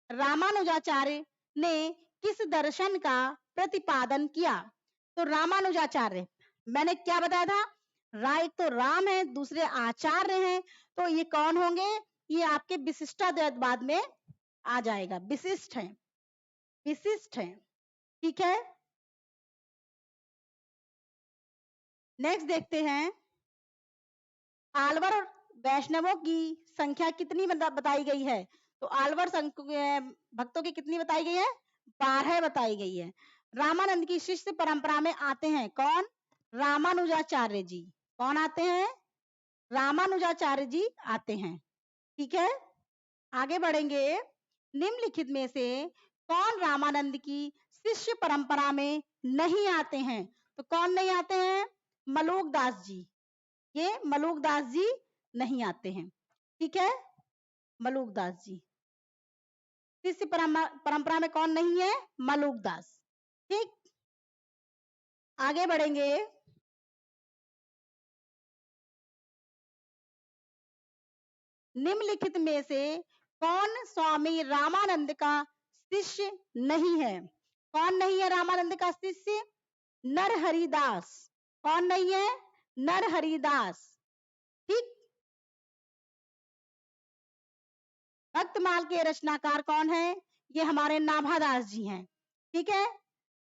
रामानुजाचार्य ने किस दर्शन का प्रतिपादन किया? तो रामानुजाचार्य, मैंने क्या बताया था, एक तो राम है, दूसरे आचार्य हैं, तो ये कौन होंगे, ये आपके विशिष्टाद्वैतवाद में आ जाएगा, विशिष्ट है, विशिष्ट है। ठीक है, नेक्स्ट देखते हैं, आल्वर और वैष्णवों की संख्या कितनी बताई गई है, तो आल्वर भक्तों की कितनी बताई गई है, 12 बताई गई है। रामानंद की शिष्य परंपरा में आते हैं कौन, रामानुजाचार्य जी, कौन आते हैं, रामानुजाचार्य जी आते हैं। ठीक है, आगे बढ़ेंगे, निम्नलिखित में से कौन रामानंद की शिष्य परंपरा में नहीं आते हैं, तो कौन नहीं आते हैं, मलूक दास जी, ये मलूक दास जी नहीं आते हैं। ठीक है, मलूक दास जी शिष्य परंपरा में कौन नहीं है, मलूक दास। ठीक, आगे बढ़ेंगे, निम्नलिखित में से कौन स्वामी रामानंद का शिष्य नहीं है, कौन नहीं है रामानंद का शिष्य, नरहरिदास, कौन नहीं है, नरहरिदास। ठीक, भक्तमाल के रचनाकार कौन है, ये हमारे नाभादास जी हैं। ठीक है,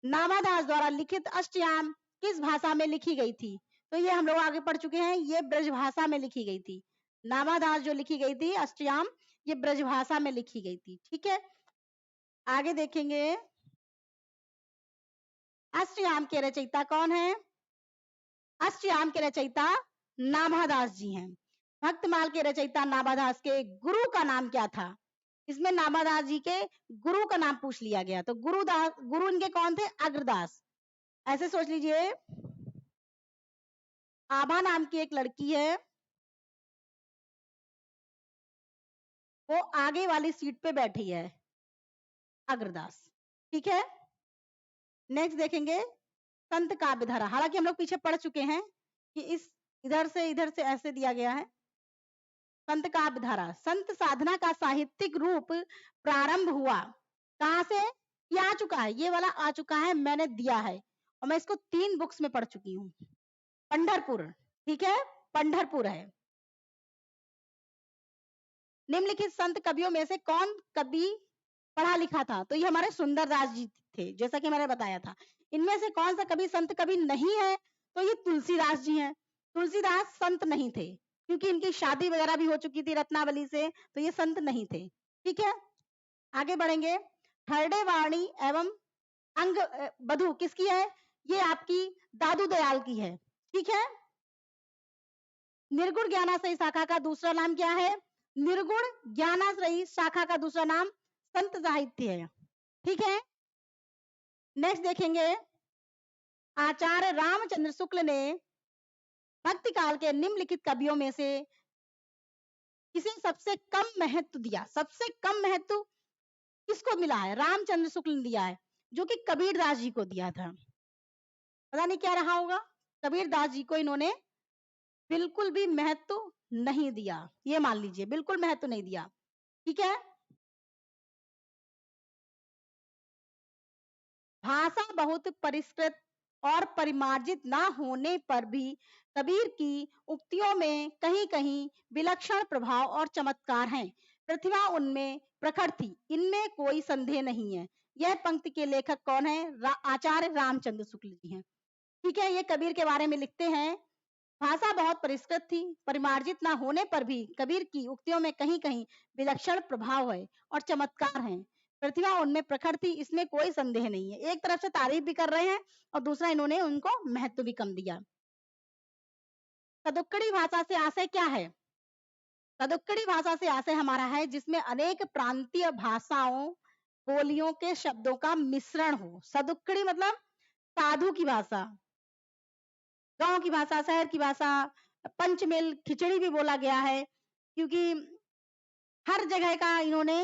नाभादास द्वारा लिखित अष्टयाम किस भाषा में लिखी गई थी, तो ये हम लोग आगे पढ़ चुके हैं, ये ब्रज भाषा में लिखी गई थी। नाभादास जो लिखी गई थी अष्टयाम, ये ब्रज भाषा में लिखी गई थी। ठीक है, आगे देखेंगे, अष्टयाम के रचयिता कौन है, अष्टयाम के रचयिता नाभादास जी हैं। भक्तमाल के रचयिता नाभादास के गुरु का नाम क्या था, इसमें नाभादास जी के गुरु का नाम पूछ लिया गया, तो गुरु इनके कौन थे, अग्रदास। ऐसे सोच लीजिए, आभा नाम की एक लड़की है, वो आगे वाली सीट पे बैठी है, अग्रदास। ठीक है, नेक्स्ट देखेंगे, संत काव्य धारा, हालांकि हम लोग पीछे पढ़ चुके हैं कि इस इधर से ऐसे दिया गया है। संत काव्य धारा, संत साधना का साहित्यिक रूप प्रारंभ हुआ कहां से, ये आ चुका है, ये वाला आ चुका है, मैंने दिया है, और मैं इसको 3 बुक्स में पढ़ चुकी हूँ, पंढरपुर। ठीक है, पंढरपुर है। निम्नलिखित संत कवियों में से कौन कवि पढ़ा लिखा था, तो ये हमारे सुंदरदास जी थे, जैसा कि मैंने बताया था। इनमें से कौन सा कवि संत कवि नहीं है, तो ये तुलसीदास जी हैं। तुलसीदास संत नहीं थे, क्योंकि इनकी शादी वगैरह भी हो चुकी थी रत्नावली से, तो ये संत नहीं थे। ठीक है, आगे बढ़ेंगे, हरडे वाणी एवं अंग बधु किसकी है, ये आपकी दादू दयाल की है। ठीक है, निर्गुण ज्ञानाश्रयी शाखा का दूसरा नाम क्या है, निर्गुण ज्ञानाश्रयी शाखा का दूसरा नाम संत साहित्य है। ठीक है, नेक्स्ट देखेंगे, आचार्य रामचंद्र शुक्ल ने भक्ति काल के निम्नलिखित कवियों में से किसे सबसे कम महत्व दिया, सबसे कम महत्व किसको मिला है, रामचंद्र शुक्ल ने दिया है, जो कि कबीरदास जी को दिया था। पता नहीं क्या रहा होगा, कबीरदास जी को इन्होंने बिल्कुल भी महत्व नहीं दिया, ये मान लीजिए बिल्कुल महत्व नहीं दिया। ठीक है, भाषा बहुत परिष्कृत और परिमार्जित ना होने पर भी कबीर की उक्तियों में कहीं कहीं विलक्षण प्रभाव और चमत्कार हैं, प्रतिभा उनमें प्रखर थी, इनमें कोई संदेह नहीं है। यह पंक्ति के लेखक कौन है, आचार्य रामचंद्र शुक्ल जी हैं। ठीक है, ये कबीर के बारे में लिखते हैं, भाषा बहुत परिष्कृत थी, परिमार्जित ना होने पर भी कबीर की उक्तियों में कहीं कहीं विलक्षण प्रभाव है और चमत्कार है, प्रतिभा उनमें प्रखर थी, इसमें कोई संदेह नहीं है। एक तरफ से तारीफ भी कर रहे हैं और दूसरा इन्होंने उनको महत्व भी कम दिया। सदुक्कड़ी भाषा से आशय क्या है, सदुक्कड़ी भाषा से आशय हमारा है जिसमें अनेक प्रांतीय भाषाओं बोलियों के शब्दों का मिश्रण हो। सदुक्कड़ी मतलब साधु की भाषा, गांव की भाषा, शहर की भाषा, पंचमेल खिचड़ी भी बोला गया है, क्योंकि हर जगह का इन्होंने,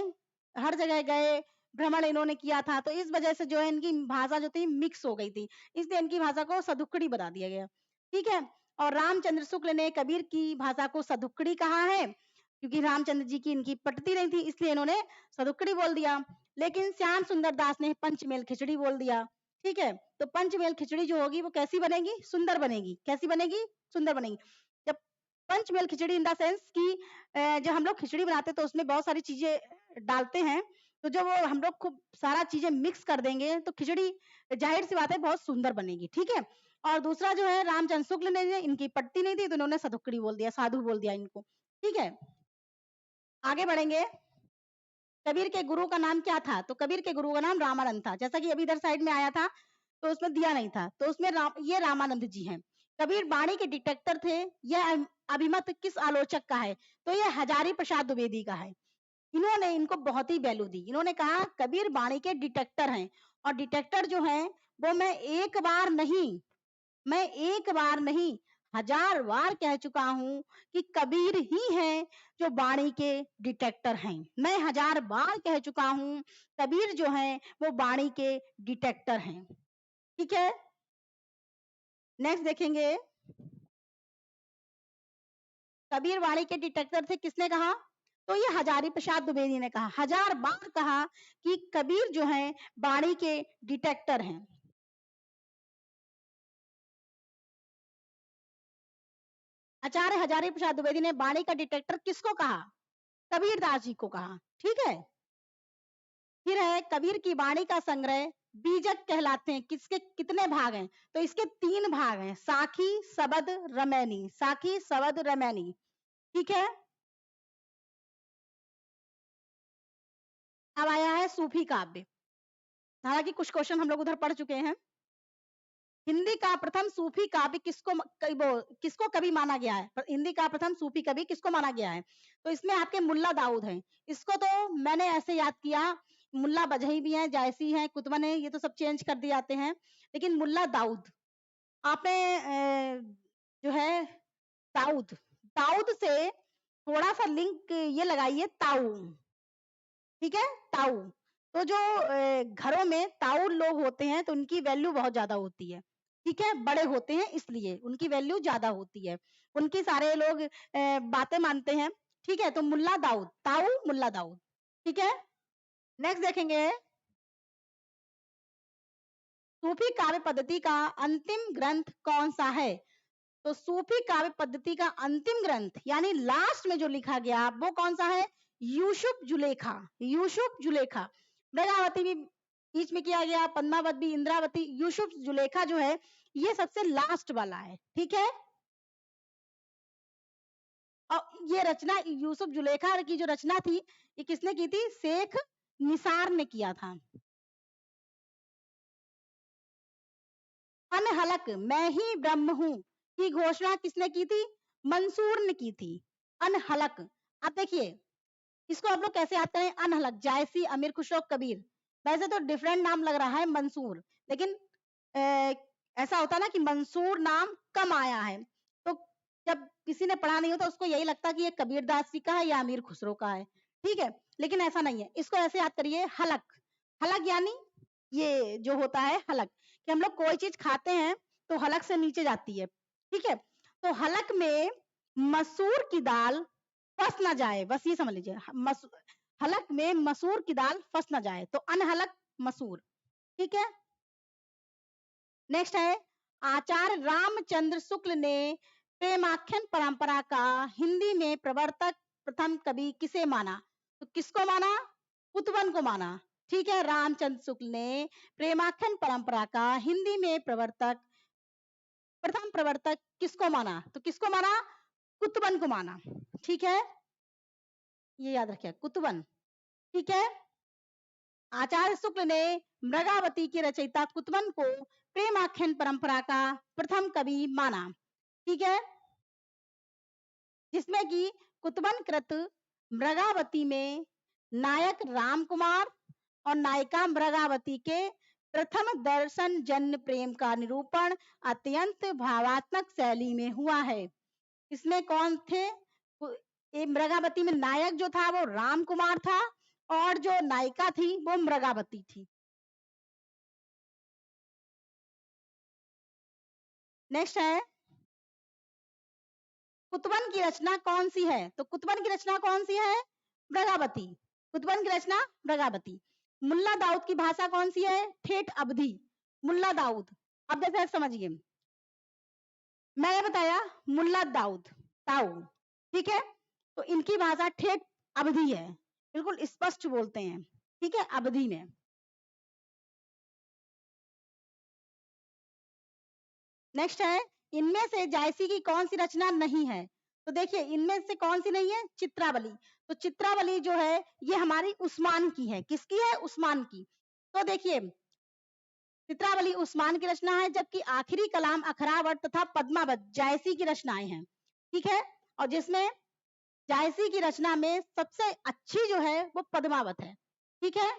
हर जगह गए, भ्रमण इन्होंने किया था, तो इस वजह से जो है इनकी भाषा जो थी मिक्स हो गई थी, इसलिए इनकी भाषा को सदुक्कड़ी बना दिया गया। ठीक है, और रामचंद्र शुक्ल ने कबीर की भाषा को सदुक्कड़ी कहा है, क्योंकि रामचंद्र जी की इनकी पटती नहीं थी, इसलिए इन्होंने सदुक्कड़ी बोल दिया। लेकिन श्याम सुंदर दास ने पंचमेल खिचड़ी बोल दिया। ठीक है। तो पंचमेल खिचड़ी जो होगी वो कैसी बनेगी? सुंदर बनेगी। कैसी बनेगी? सुंदर बनेगी। जब पंचमेल खिचड़ी इन द सेंस कि जब हम लोग खिचड़ी बनाते हैं तो उसमें बहुत सारी चीजें डालते हैं, तो जब वो हम लोग खूब सारा चीजें मिक्स कर देंगे तो खिचड़ी जाहिर सी बात है बहुत सुंदर बनेगी। ठीक है। और दूसरा जो है, रामचंद्र शुक्ल ने, इनकी पट्टी नहीं थी तो इन्होंने सधुकड़ी बोल दिया, साधु बोल दिया इनको। ठीक है, आगे बढ़ेंगे। कबीर के गुरु का नाम क्या था? तो कबीर के गुरु का नाम रामानंद था, जैसा कि अभी इधर साइड में आया था तो उसमें दिया नहीं था, तो उसमें ये रामानंद जी हैं। कबीर बाणी के डिटेक्टर थे। यह अभिमत किस आलोचक का है? तो यह हजारी प्रसाद द्विवेदी का है। इन्होंने इनको बहुत ही वैल्यू दी। इन्होंने कहा कबीर बाणी के डिटेक्टर हैं, और डिटेक्टर जो है वो मैं एक बार नहीं 1000 बार कह चुका हूं कि कबीर ही हैं जो बाणी के डिटेक्टर हैं। मैं 1000 बार कह चुका हूं कबीर जो हैं वो बाणी के डिटेक्टर हैं। ठीक है, नेक्स्ट देखेंगे। कबीर वाणी के डिटेक्टर थे, किसने कहा? तो ये हजारी प्रसाद द्विवेदी ने कहा। 1000 बार कहा कि कबीर जो है वाणी के डिटेक्टर हैं। आचार्य हजारी प्रसाद द्विवेदी ने वाणी का डिटेक्टर किसको कहा? कबीरदास जी को कहा। ठीक है, फिर है कबीर की वाणी का संग्रह बीजक कहलाते हैं। किसके कितने भाग हैं? तो इसके 3 भाग हैं, साखी, सबद, रमैनी। साखी, सबद, रमैनी। ठीक है, अब आया है सूफी काव्य। हालांकि कुछ क्वेश्चन हम लोग उधर पढ़ चुके हैं। हिंदी का प्रथम सूफी काव्य किसको कवि माना गया है? हिंदी का प्रथम सूफी कवि किसको माना गया है? तो इसमें आपके मुल्ला दाऊद हैं। इसको तो मैंने ऐसे याद किया, मुल्ला बजही भी हैं, जायसी हैं, कुतबन है, ये तो सब चेंज कर दिए जाते हैं, लेकिन मुल्ला दाऊद आपने जो है दाऊद, दाऊद से थोड़ा सा लिंक ये लगाइए, ताऊ। ठीक है, ताऊ। तो जो घरों में ताऊ लोग होते हैं तो उनकी वैल्यू बहुत ज्यादा होती है। ठीक है, बड़े होते हैं इसलिए उनकी वैल्यू ज्यादा होती है, उनकी सारे लोग बातें मानते हैं। ठीक है, तो मुल्ला दाऊद, ताऊ मुल्ला दाऊद। ठीक है, नेक्स्ट देखेंगे। सूफी काव्य पद्धति का अंतिम ग्रंथ कौन सा है? तो सूफी काव्य पद्धति का अंतिम ग्रंथ यानी लास्ट में जो लिखा गया वो कौन सा है? यूसुफ जुलेखा। यूसुफ जुलेखा। मृगावती भी बीच में किया गया, पद्मावत भी, इंद्रावती। यूसुफ जुलेखा जो है ये सबसे लास्ट वाला है। ठीक है, और ये रचना यूसुफ जुलेखा की जो रचना थी ये किसने की थी? शेख निसार ने किया था। अनहलक मैं ही ब्रह्म हूं की घोषणा किसने की थी? मंसूर ने की थी। अनहलक। अब देखिए इसको आप लोग कैसे याद करें? अनहलक, जायसी, अमीर खुसरो, कबीर। वैसे तो डिफरेंट नाम लग रहा है मंसूर, लेकिन ऐसा होता ना कि मंसूर नाम कम आया है, तो जब किसी ने पढ़ा नहीं होता उसको यही लगता है कि ये कबीरदास जी का है या अमीर खुसरो का है। ठीक है, लेकिन ऐसा नहीं है। इसको ऐसे याद करिए, हलक। हलक यानी ये जो होता है हलक, कि हम लोग कोई चीज खाते हैं तो हलक से नीचे जाती है। ठीक है, तो हलक में मसूर की दाल फंस ना जाए, बस ये समझ लीजिए। हलक में मसूर की दाल फंस ना जाए, तो अनहलक मसूर। ठीक है, नेक्स्ट है आचार्य रामचंद्र शुक्ल ने प्रेमाख्यान परंपरा का हिंदी में प्रवर्तक प्रथम कवि किसे माना? तो किसको माना? कुतवन को माना। ठीक है, रामचंद्र शुक्ल ने प्रेमाख्यान परंपरा का हिंदी में प्रथम प्रवर्तक किसको माना? तो किसको माना? कुतवन को माना। ठीक है, ये याद रखिए, कुतवन। ठीक है, आचार्य शुक्ल ने मृगावती की रचयिता कुतवन को प्रेमाख्यान परंपरा का प्रथम कवि माना। ठीक है, जिसमें कि कुतवन कृत मृगावती में नायक राम कुमार और नायिका मृगावती के प्रथम दर्शन जन्य प्रेम का निरूपण अत्यंत भावात्मक शैली में हुआ है। इसमें कौन थे? मृगावती में नायक जो था वो राम कुमार था, और जो नायिका थी वो मृगावती थी। नेक्स्ट है कुतवन की रचना कौन सी है? तो कुतवन की रचना कौन सी है? मृगावती। कुतवन की रचना मृगावती। मुल्ला दाऊद की भाषा कौन सी है? ठेठ अवधी। मुल्ला दाऊद। अब जैसे समझिए, मैंने बताया मुल्ला दाऊद, ताऊ, ठीक है। तो इनकी भाषा ठेठ अवधी है, बिल्कुल स्पष्ट बोलते हैं, ठीक है, अवधी में। नेक्स्ट है, इनमें से जायसी की कौन सी रचना नहीं है? तो देखिए इनमें से कौन सी नहीं है? चित्रावली। तो चित्रावली जो है ये हमारी उस्मान की है। किसकी है? उस्मान की। तो देखिए चित्रावली उस्मान की रचना है, जबकि आखिरी कलाम अखरावट तथा पद्मावत जायसी की रचनाएं हैं, ठीक है। और जिसमें जायसी की रचना में सबसे अच्छी जो है वो पद्मावत है, ठीक है।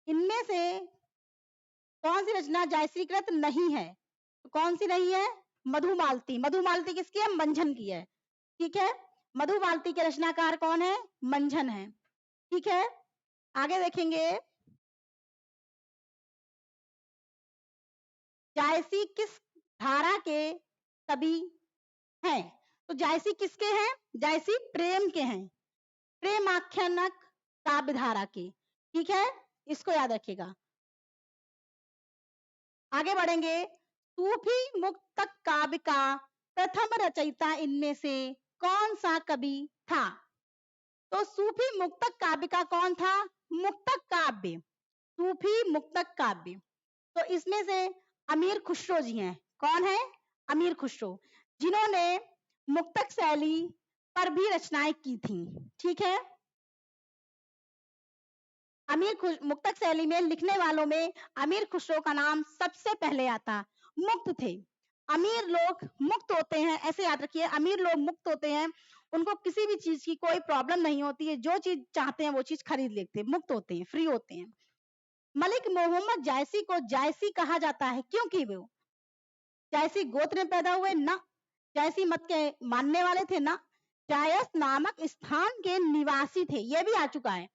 इनमें से कौन सी रचना जायसी कृत नहीं है? तो कौन सी नहीं है? मधुमालती। मधुमालती किसकी है? मंझन की है, ठीक है। मधुमालती के रचनाकार कौन है? मंझन है, ठीक है। आगे देखेंगे, जायसी किस धारा के कवि हैं? तो जायसी किसके हैं? जायसी प्रेम के हैं, प्रेमाख्यानक काव्य धारा के, ठीक है, इसको याद रखिएगा। आगे बढ़ेंगे, सूफी मुक्तक काव्य का प्रथम रचयिता इनमें से कौन सा कवि था? तो सूफी मुक्तक काव्य का कौन था? मुक्तक काव्य, सूफी मुक्तक काव्य। तो इसमें से अमीर खुसरो जी हैं। कौन है? अमीर खुसरो, जिन्होंने मुक्तक शैली पर भी रचनाएं की थी, ठीक है। मुक्तक शैली में लिखने वालों में अमीर खुसरो का नाम सबसे पहले आता। मुक्त थे, अमीर लोग मुक्त होते हैं, ऐसे याद रखिए, अमीर लोग मुक्त होते हैं, उनको किसी भी चीज की कोई प्रॉब्लम नहीं होती है, जो चीज चाहते हैं वो चीज खरीद लेते हैं, मुक्त होते हैं, फ्री होते हैं। मलिक मोहम्मद जायसी को जायसी कहा जाता है क्योंकि वो जायसी गोत्र में पैदा हुए ना, जायसी मत के मानने वाले थे ना, जायस नामक स्थान के निवासी थे। ये भी आ चुका है,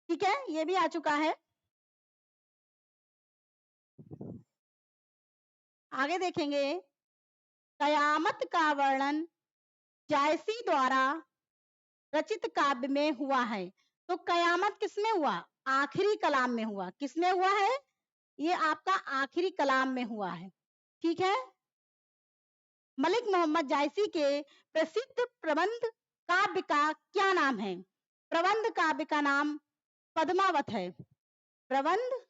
ठीक है, ये भी आ चुका है। आगे देखेंगे, कयामत का वर्णन जायसी द्वारा रचित काव्य में हुआ है। तो कयामत किसमें हुआ? आखिरी कलाम में हुआ। किसमें हुआ है? ये आपका आखिरी कलाम में हुआ है, ठीक है। मलिक मोहम्मद जायसी के प्रसिद्ध प्रबंध काव्य का क्या नाम है? प्रबंध काव्य का नाम पद्मावत है। प्रबंध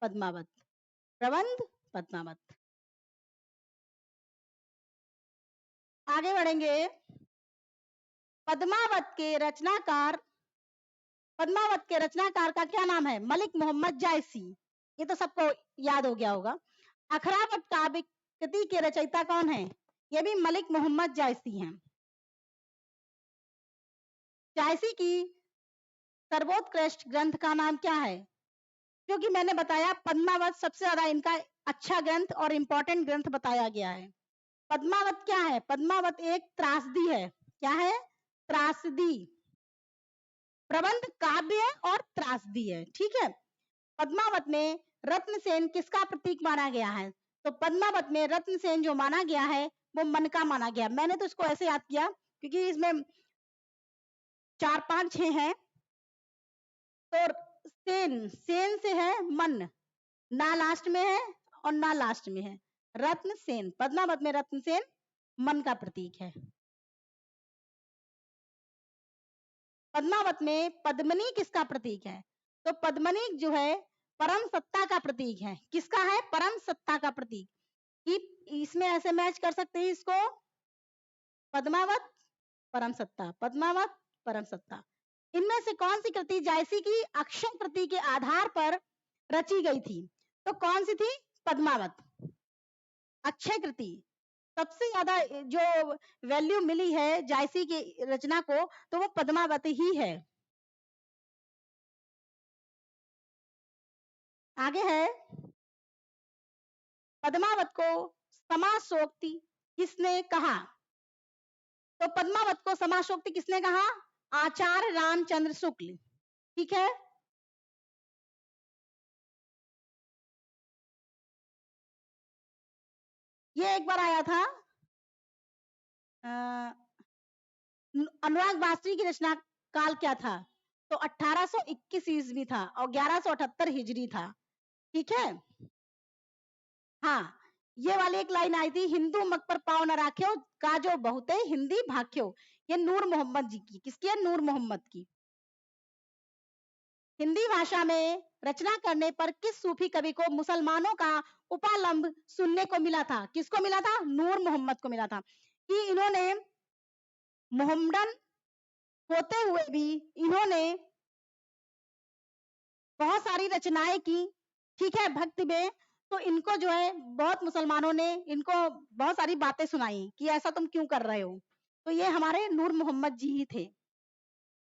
पद्मावत, प्रबंध पद्मावत। आगे बढ़ेंगे, पद्मावत के रचनाकार, पद्मावत के रचनाकार का क्या नाम है? मलिक मोहम्मद जायसी। ये तो सबको याद हो गया होगा। अखरावत काव्य कृति के रचयिता कौन है? ये भी मलिक मोहम्मद जायसी हैं। जायसी की सर्वोत्कृष्ट ग्रंथ का नाम क्या है? क्योंकि मैंने बताया पद्मावत सबसे ज्यादा इनका अच्छा ग्रंथ और इंपॉर्टेंट ग्रंथ बताया गया है। पद्मावत क्या है? पद्मावत एक त्रासदी है। क्या है? त्रासदी। प्रबंध काव्य है और त्रासदी है, ठीक है। पद्मावत में रत्नसेन किसका प्रतीक माना गया है? तो पद्मावत में रत्नसेन जो माना गया है वो मन का माना गया। मैंने तो इसको ऐसे याद किया क्योंकि इसमें 4 5 6 है, तो सेन, सेन से है मन, ना लास्ट में है और ना लास्ट में है। रत्नसेन, पद्मावत में रत्नसेन मन का प्रतीक है। पद्मावत में पद्मनी किसका प्रतीक है? तो पद्मनी जो है परम सत्ता का प्रतीक है। किसका है? परम सत्ता का प्रतीक। कि इसमें ऐसे मैच कर सकते हैं इसको, पद्मावत परम सत्ता, पद्मावत परम सत्ता। इनमें से कौन सी कृति जायसी की अक्षय कृति के आधार पर रची गई थी? तो कौन सी थी? पद्मावत। अक्षय कृति सबसे ज्यादा जो वैल्यू मिली है जायसी की रचना को तो वो पद्मावत ही है। आगे है, पद्मावत को समासोक्ति किसने कहा? तो पद्मावत को समासोक्ति किसने कहा? आचार्य रामचंद्र शुक्ल, ठीक है। ये एक बार आया था, अनुराग बासरी की रचना काल क्या था? तो 1821 ईस्वी था और 1178 हिजरी था। ठीक है। हाँ, ये वाली एक लाइन आई थी, हिंदू मत पर पाँव न राख्यो का जो बहुते हिंदी भाख्यो। ये नूर मोहम्मद जी की, किसकी है? नूर मोहम्मद की। हिंदी भाषा में रचना करने पर किस सूफी कवि को मुसलमानों का उपालंब सुनने को मिला था? किसको मिला था? नूर मोहम्मद को मिला था कि इन्होंने मोहम्मदन होते हुए भी इन्होंने बहुत सारी रचनाएं की, ठीक है, भक्ति में। तो इनको जो है बहुत मुसलमानों ने इनको बहुत सारी बातें सुनाई कि ऐसा तुम क्यों कर रहे हो। तो ये हमारे नूर मोहम्मद जी ही थे।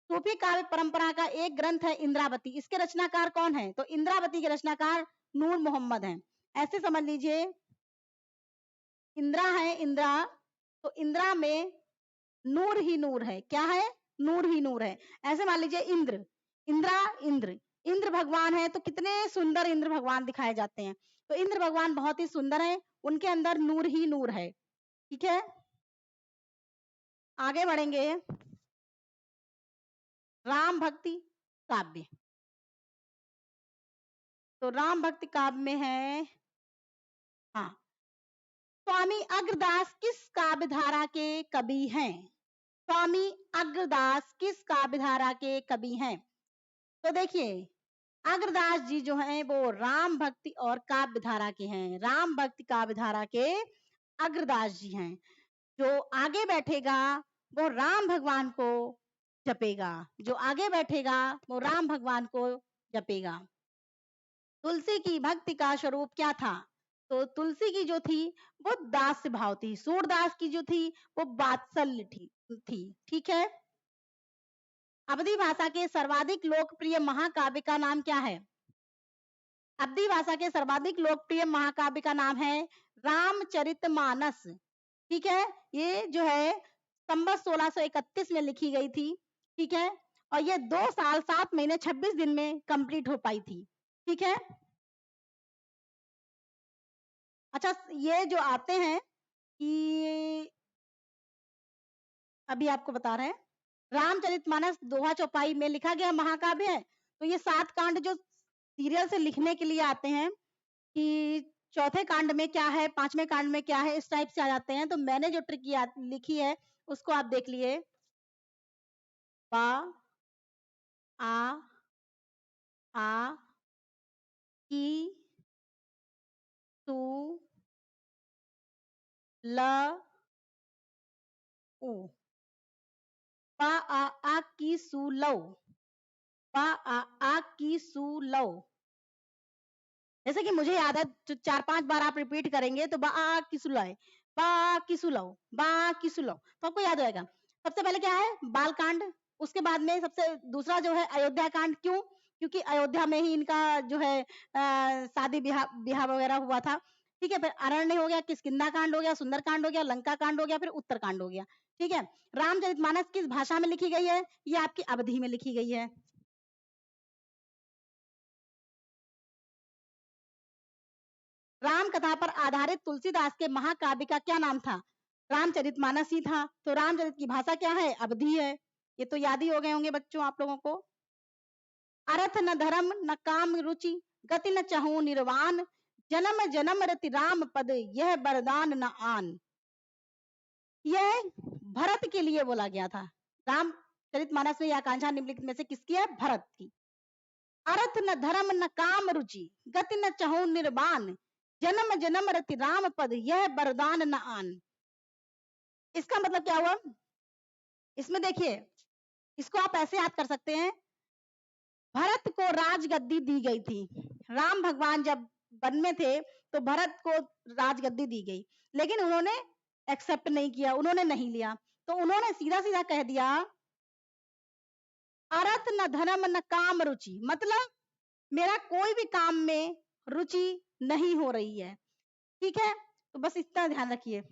सूफी काव्य परंपरा का एक ग्रंथ है इंद्रावती, इसके रचनाकार कौन है? तो इंद्रावती के रचनाकार नूर मोहम्मद हैं। ऐसे समझ लीजिए, इंद्रा है, इंद्रा, तो इंद्रा में नूर ही नूर है। क्या है? नूर ही नूर है। ऐसे मान लीजिए इंद्र, इंद्रा, इंद्र, इंद्र भगवान है, तो कितने सुंदर इंद्र भगवान दिखाए जाते हैं। तो इंद्र भगवान बहुत ही सुंदर है, उनके अंदर नूर ही नूर है। ठीक है, आगे बढ़ेंगे। राम भक्ति काव्य, तो राम भक्ति काव्य में है, हाँ, स्वामी अग्रदास किस काव्य धारा के कवि हैं? स्वामी अग्रदास किस काव्य धारा के कवि हैं? तो देखिए, अग्रदास जी जो हैं वो राम भक्ति और काव्य धारा के हैं। राम भक्ति काव्य धारा के अग्रदास जी हैं। जो आगे बैठेगा वो राम भगवान को जपेगा, जो आगे बैठेगा वो राम भगवान को जपेगा। तुलसी की भक्ति का स्वरूप क्या था? तो तुलसी की जो थी वो दास भाव थी, सूरदास की जो थी वो वात्सल्य थी। ठीक है। अवधी भाषा के सर्वाधिक लोकप्रिय महाकाव्य का नाम क्या है? अवधी भाषा के सर्वाधिक लोकप्रिय महाकाव्य का नाम है रामचरितमानस। ठीक है, ये जो है संवत 1631 में लिखी गई थी। ठीक है, और ये 2 साल 7 महीने 26 दिन में कंप्लीट हो पाई थी। ठीक है। अच्छा, ये जो आते हैं कि अभी आपको बता रहे हैं, रामचरितमानस दोहा चौपाई में लिखा गया महाकाव्य है। तो ये 7 कांड जो सीरियल से लिखने के लिए आते हैं कि चौथे कांड में क्या है, 5वें कांड में क्या है, इस टाइप से आ जाते हैं। तो मैंने जो ट्रिक लिखी है उसको आप देख लिए। बा, आ, आ, की, तू, ल, उ, बा, आ की सु लव, बा, आ की सु लव। जैसे कि मुझे याद है, 4-5 बार आप रिपीट करेंगे तो बा किसुलय, बा किसुलव, बा किसुलव, तो आपको याद होएगा। सबसे पहले क्या है? बाल कांड। उसके बाद में सबसे दूसरा जो है अयोध्या कांड। क्यों? क्योंकि अयोध्या में ही इनका जो है शादी ब्याह ब्याह वगैरह हुआ था। ठीक है, फिर अरण्य हो गया, किष्किंधा कांड हो गया, सुंदर कांड हो गया, लंका कांड हो गया, फिर उत्तर कांड हो गया। ठीक है। रामचरितमानस किस भाषा में लिखी गई है? ये आपकी अवधी में लिखी गई है। राम कथा पर आधारित तुलसीदास के महाकाव्य का क्या नाम था? रामचरितमानस ही था। तो रामचरित की भाषा क्या है? अवधी है। ये तो याद ही हो गए होंगे बच्चों आप लोगों को। अर्थ न धर्म न काम रुचि, गति न चाहूं निर्वाण, जन्म जन्म रति राम पद यह वरदान न आन। यह भरत के लिए बोला गया था। रामचरितमानस में यह आकांक्षा निम्नलिखित में से किसकी है? भरत की। अर्थ न धर्म न काम रुचि, गति न चाहूं निर्वाण, जन्म जन्म रति राम पद यह वरदान न आन। इसका मतलब क्या हुआ? इसमें देखिए, इसको आप ऐसे याद कर सकते हैं, भरत को राजगद्दी दी गई थी। राम भगवान जब वन में थे तो भरत को राजगद्दी दी गई, लेकिन उन्होंने एक्सेप्ट नहीं किया, उन्होंने नहीं लिया। तो उन्होंने सीधा सीधा कह दिया, अर्थ न धर्म न काम रुचि, मतलब मेरा कोई भी काम में रुचि नहीं हो रही है। ठीक है, तो बस इतना ध्यान रखिए।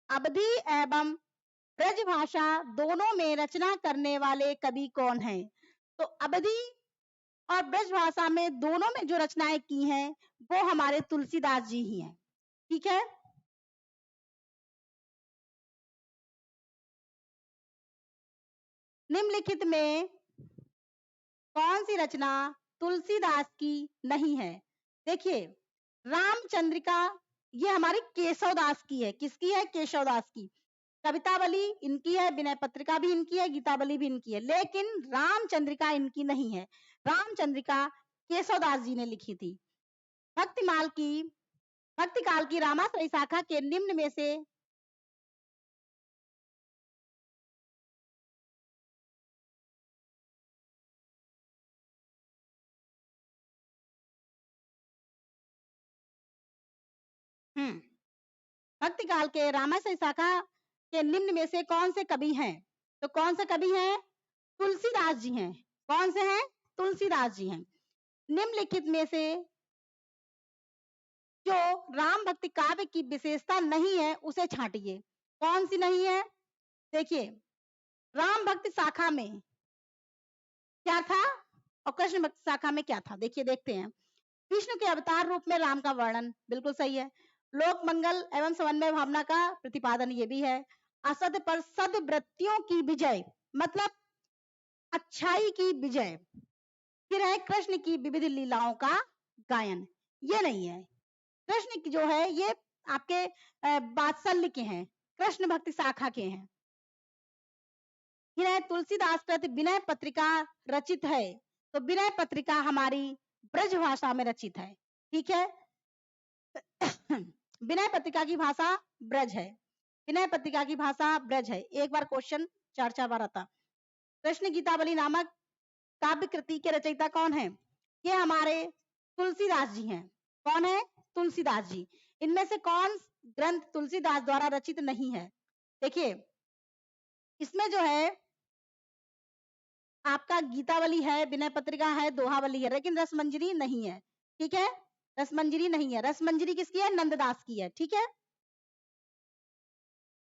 अवधी एवं ब्रजभाषा दोनों में रचना करने वाले कवि कौन हैं? तो अवधी और ब्रजभाषा में दोनों में जो रचनाएं की हैं वो हमारे तुलसीदास जी ही हैं। ठीक है। निम्नलिखित में कौन सी रचना तुलसीदास की नहीं है? देखिए, रामचंद्रिका ये हमारी केशवदास की है। किसकी है? केशवदास की। कवितावली इनकी है, विनय पत्रिका भी इनकी है, गीतावली भी इनकी है, लेकिन रामचंद्रिका इनकी नहीं है। रामचंद्रिका केशवदास जी ने लिखी थी। भक्तिमाल की भक्ति काल की रामाश्रय शाखा के निम्न में से हम्म भक्ति काल के रामाश्रय शाखा के निम्न में से कौन से कवि हैं? तो कौन से कवि हैं? तुलसीदास जी हैं। कौन से हैं? तुलसीदास जी हैं। निम्नलिखित में से जो राम भक्ति काव्य की विशेषता नहीं है उसे छांटिए। कौन सी नहीं है? देखिए, राम भक्ति शाखा में क्या था और कृष्ण भक्ति शाखा में क्या था? देखिए, देखते हैं। विष्णु के अवतार रूप में राम का वर्णन बिल्कुल सही है। लोक मंगल एवं समन्वय भावना का प्रतिपादन ये भी है। असत पर सद्वृत्तियों की विजय, मतलब अच्छाई की विजय। फिर है कृष्ण की विविध लीलाओं का गायन, ये नहीं है। कृष्ण की जो है ये आपके वात्सल्य के हैं, कृष्ण भक्ति शाखा के हैं। फिर है तुलसीदास कृत विनय पत्रिका रचित है। तो विनय पत्रिका हमारी ब्रज भाषा में रचित है। ठीक है। विनय पत्रिका की भाषा ब्रज है। विनय पत्रिका की भाषा ब्रज है। एक बार क्वेश्चन चर्चा बार आता। कृष्ण गीतावली नामक काव्य कृति के रचयिता कौन है? ये हमारे तुलसीदास जी हैं। कौन है? तुलसीदास जी। इनमें से कौन ग्रंथ तुलसीदास द्वारा रचित नहीं है? देखिए, इसमें जो है आपका गीतावली है, विनय पत्रिका है, दोहावली है, लेकिन रसमंजरी नहीं है। ठीक है, रसमंजरी नहीं है। रसमंजरी किसकी है? नंददास की है। ठीक है।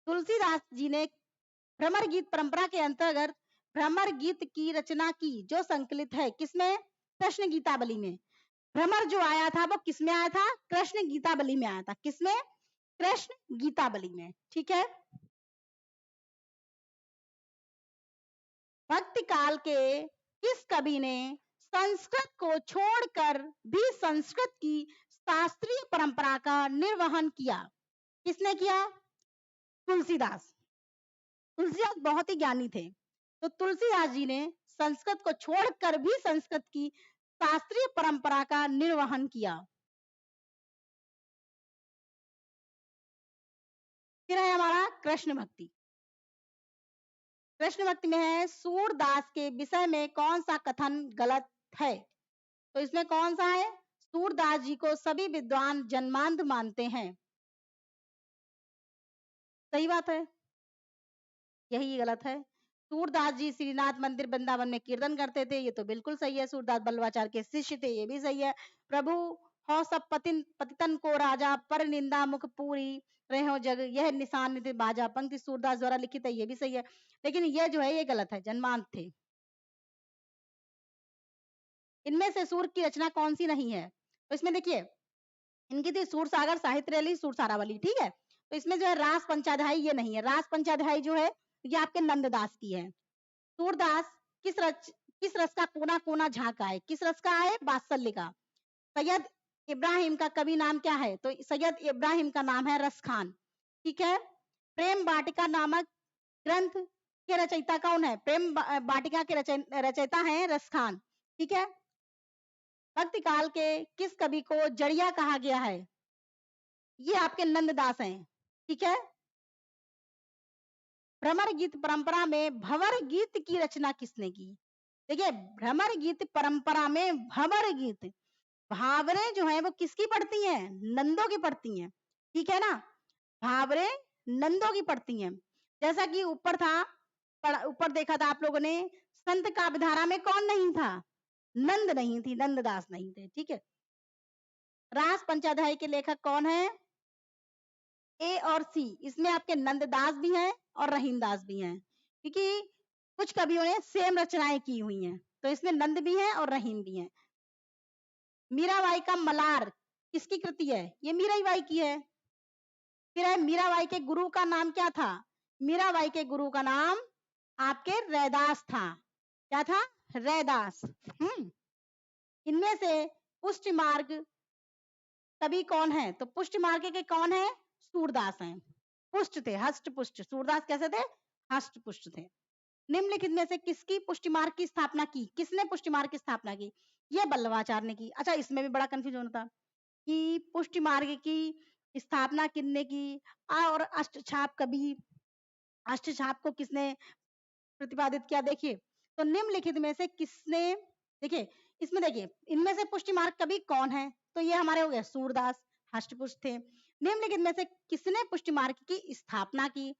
तुलसीदास जी ने भ्रमर गीत परंपरा के अंतर्गत भ्रमर गीत की रचना की, जो संकलित है किसमें? कृष्ण गीतावली में। भ्रमर जो आया था वो किसमें आया था? कृष्ण गीतावली में आया था। किसमें? कृष्ण गीतावली में। ठीक है। भक्ति काल के किस कवि ने संस्कृत को छोड़कर भी संस्कृत की शास्त्रीय परंपरा का निर्वहन किया? किसने किया? तुलसीदास। तुलसीदास बहुत ही ज्ञानी थे, तो तुलसीदास जी ने संस्कृत को छोड़कर भी संस्कृत की शास्त्रीय परंपरा का निर्वहन किया। फिर है हमारा कृष्ण भक्ति। कृष्ण भक्ति में है सूरदास के विषय में कौन सा कथन गलत है? तो इसमें कौन सा है? सूरदास जी को सभी विद्वान जन्मांध मानते हैं। सही बात है, यही गलत है। सूरदास जी श्रीनाथ मंदिर वृंदावन में कीर्तन करते थे, ये तो बिल्कुल सही है। सूरदास बल्लवाचार्य के शिष्य थे, ये भी सही है। प्रभु हो सब पतितन को राजा, पर निंदा मुख पूरी रहे जग, यह निशान निधि बाजा, पंक्ति सूरदास द्वारा लिखित है, ये भी सही है। लेकिन ये जो है ये गलत है, जन्मांध थे। इनमें से सूर की रचना कौन सी नहीं है? तो इसमें देखिए, इनकी थी सूर सागर साहित्य रैली, सूर सारावली। ठीक है। तो इसमें जो है रास पंचाध्यायी ये नहीं है। रास पंचाध्यायी जो है ये आपके नंददास की है। सूरदास किस रस का कोना कोना झांका है? किस रस का है? वात्सल्य का। सैयद इब्राहिम का कवि नाम क्या है? तो सैयद इब्राहिम का नाम है रस खान। ठीक है। प्रेम वाटिका नामक ग्रंथ के रचयिता कौन है? प्रेम वाटिका के रचयिता है रस खान। ठीक है। भक्ति काल के किस कवि को जड़िया कहा गया है? ये आपके नंददास हैं। ठीक है। भ्रमर गीत परंपरा में भंवर गीत की रचना किसने की? देखिए, भ्रमर गीत परंपरा में भंवर गीत, भावरे जो है वो किसकी पड़ती हैं? नंदों की पड़ती हैं। ठीक है ना, भावरे नंदों की पड़ती हैं। जैसा कि ऊपर था, ऊपर देखा था आप लोगों ने, संत काव्यधारा में कौन नहीं था? नंद नहीं थी, नंददास नहीं थे। ठीक है। रास पंचाध्याय के लेखक कौन है? ए और सी। इसमें आपके नंददास भी हैं और रहीमदास भी हैं, क्योंकि कुछ कवियों ने सेम रचनाएं की हुई हैं, तो इसमें नंद भी हैं और रहीम भी हैं। मीराबाई का मलार किसकी कृति है? ये मीराबाई की है। फिर है मीराबाई के गुरु का नाम क्या था? मीराबाई के गुरु का नाम आपके रैदास था। क्या था? रैदास। इनमें से पुष्ट मार्ग कवि कौन है? तो पुष्ट मार्ग के कौन है? सूरदास हैं। पुष्ट थे, हष्ट पुष्ट। सूरदास कैसे थे? हष्ट पुष्ट थे। निम्नलिखित में से किसकी पुष्टि मार्ग की स्थापना की? किसने पुष्टि मार्ग की स्थापना की? ये वल्लभाचार्य ने की। अच्छा, इसमें भी बड़ा कंफ्यूजन होता कि पुष्टि मार्ग की स्थापना किसने की और अष्टछाप कवि, अष्टछाप को किसने प्रतिपादित किया? देखिए, तो निम्नलिखित में से किसने, देखिए इसमें देखिए, इनमें से पुष्टि मार्ग कवि कौन है? तो ये हमारे हो गए सूरदास, हष्टपुष्ट थे। निम्नलिखित में से किसने पुष्टि मार्ग की स्थापना की?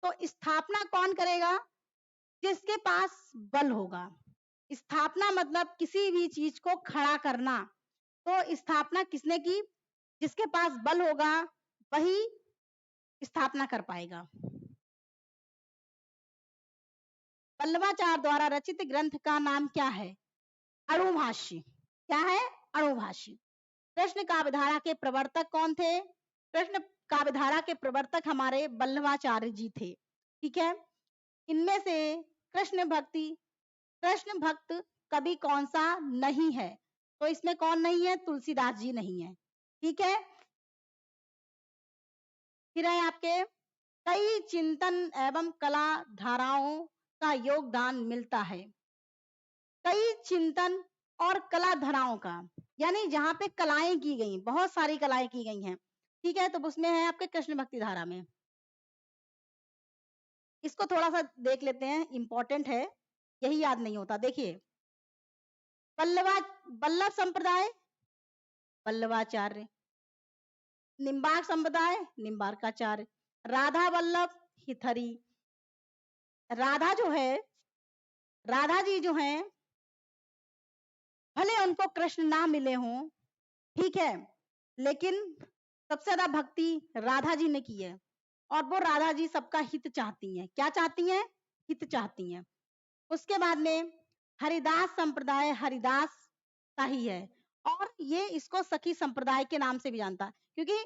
तो स्थापना कौन करेगा? जिसके पास बल होगा। स्थापना मतलब किसी भी चीज को खड़ा करना। तो स्थापना किसने की? जिसके पास बल होगा वही स्थापना कर पाएगा। वल्लभाचार्य द्वारा रचित ग्रंथ का नाम क्या है? अणुभाष्य। क्या है? अणुभाष्य। कृष्ण काव्यधारा के प्रवर्तक कौन थे? कृष्ण काव्यधारा के प्रवर्तक हमारे वल्लभाचार्य जी थे। ठीक है। इनमें से कृष्ण भक्ति, कृष्ण भक्त कवि कौन सा नहीं है? तो इसमें कौन नहीं है? तुलसीदास जी नहीं है। ठीक है। फिर है आपके कई चिंतन एवं कला धाराओं का योगदान मिलता है। कई चिंतन और कला धाराओं का, यानी जहां पे कलाएं की गई, बहुत सारी कलाएं की गई हैं। ठीक है, तो उसमें है आपके कृष्ण भक्ति धारा में। इसको थोड़ा सा देख लेते हैं, इंपॉर्टेंट है, यही याद नहीं होता। देखिए, पल्लवा वल्लभ संप्रदाय वल्लभाचार्य, निम्बार्क संप्रदाय निम्बार्काचार्य, राधा वल्लभ हिथरी। राधा जो है, राधा जी जो हैं, भले उनको कृष्ण ना मिले हों, ठीक है, लेकिन सबसे ज्यादा भक्ति राधा जी ने की है। और वो राधा जी सबका हित चाहती हैं। क्या चाहती हैं? हित चाहती हैं। उसके बाद में हरिदास संप्रदाय हरिदास का ही है, और ये इसको सखी संप्रदाय के नाम से भी जानता है, क्योंकि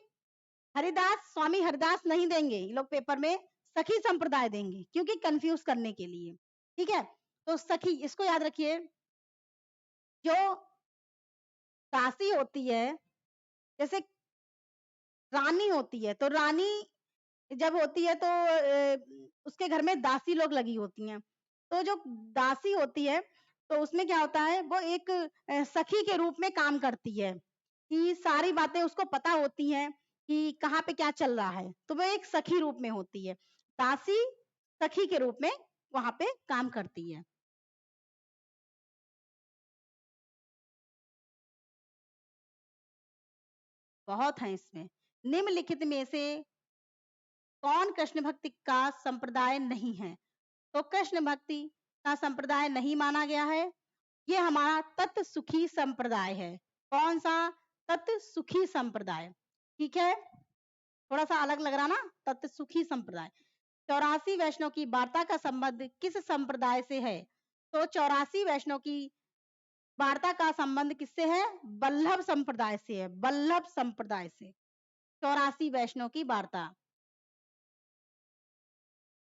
हरिदास स्वामी हरिदास नहीं देंगे ये लोग पेपर में, सखी संप्रदाय देंगे, क्योंकि कंफ्यूज करने के लिए। ठीक है, तो सखी इसको याद रखिए। जो दासी होती है, जैसे रानी होती है, तो रानी जब होती है तो उसके घर में दासी लोग लगी होती हैं। तो जो दासी होती है, तो उसमें क्या होता है, वो एक सखी के रूप में काम करती है, कि सारी बातें उसको पता होती हैं कि कहाँ पे क्या चल रहा है, तो वो एक सखी रूप में होती है। दासी सखी के रूप में वहां पे काम करती है। बहुत है इसमें। निम्नलिखित में से कौन कृष्ण भक्ति का संप्रदाय नहीं है? तो कृष्ण भक्ति का संप्रदाय नहीं माना गया है, ये हमारा तत्व सुखी संप्रदाय है। कौन सा? तत्व सुखी संप्रदाय। ठीक है, थोड़ा सा अलग लग रहा ना, तत्व सुखी संप्रदाय। 84 वैष्णव की वार्ता का संबंध किस संप्रदाय से है? तो 84 वैष्णव की वार्ता का संबंध किससे है? वल्लभ संप्रदाय से है, वल्लभ संप्रदाय से। 84 वैष्णव की वार्ता,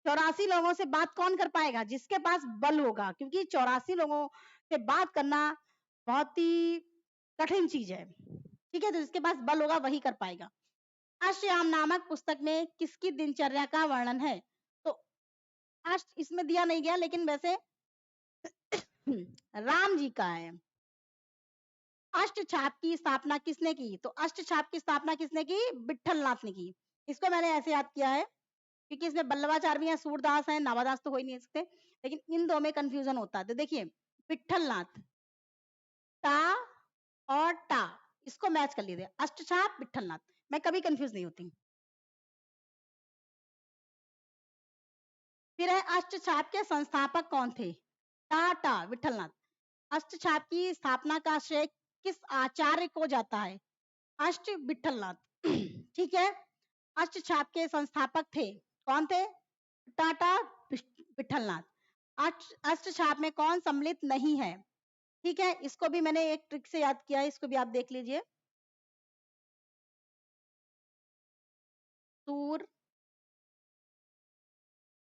84 लोगों से बात कौन कर पाएगा? जिसके पास बल होगा, क्योंकि 84 लोगों से बात करना बहुत ही कठिन चीज है। ठीक है, तो जिसके पास बल होगा वही कर पाएगा। अष्टयाम नामक पुस्तक में किसकी दिनचर्या का वर्णन है? तो अष्ट इसमें दिया नहीं गया, लेकिन वैसे राम जी का है। अष्ट छाप की स्थापना किसने की? तो अष्ट छाप की स्थापना किसने की? विठल नाथ ने की। इसको मैंने ऐसे याद किया है क्योंकि इसमें बल्लभाचार्य भी हैं, सूरदास हैं, नावादास तो हो ही नहीं सकते, लेकिन इन दो में कंफ्यूजन होता है। तो देखिए, विठल नाथ, टा और टा, इसको मैच कर लीजिए, अष्टछाप विठल नाथ, मैं कभी कंफ्यूज नहीं होती। फिर है अष्टछाप के संस्थापक कौन थे? टाटा विठलनाथ। अष्टछाप की स्थापना का श्रेय किस आचार्य को जाता है? अष्ट विठलनाथ। ठीक है, अष्टछाप के संस्थापक थे, कौन थे? टाटा विठलनाथ। अष्टछाप में कौन सम्मिलित नहीं है? ठीक है, इसको भी मैंने एक ट्रिक से याद किया है, इसको भी आप देख लीजिए। सूर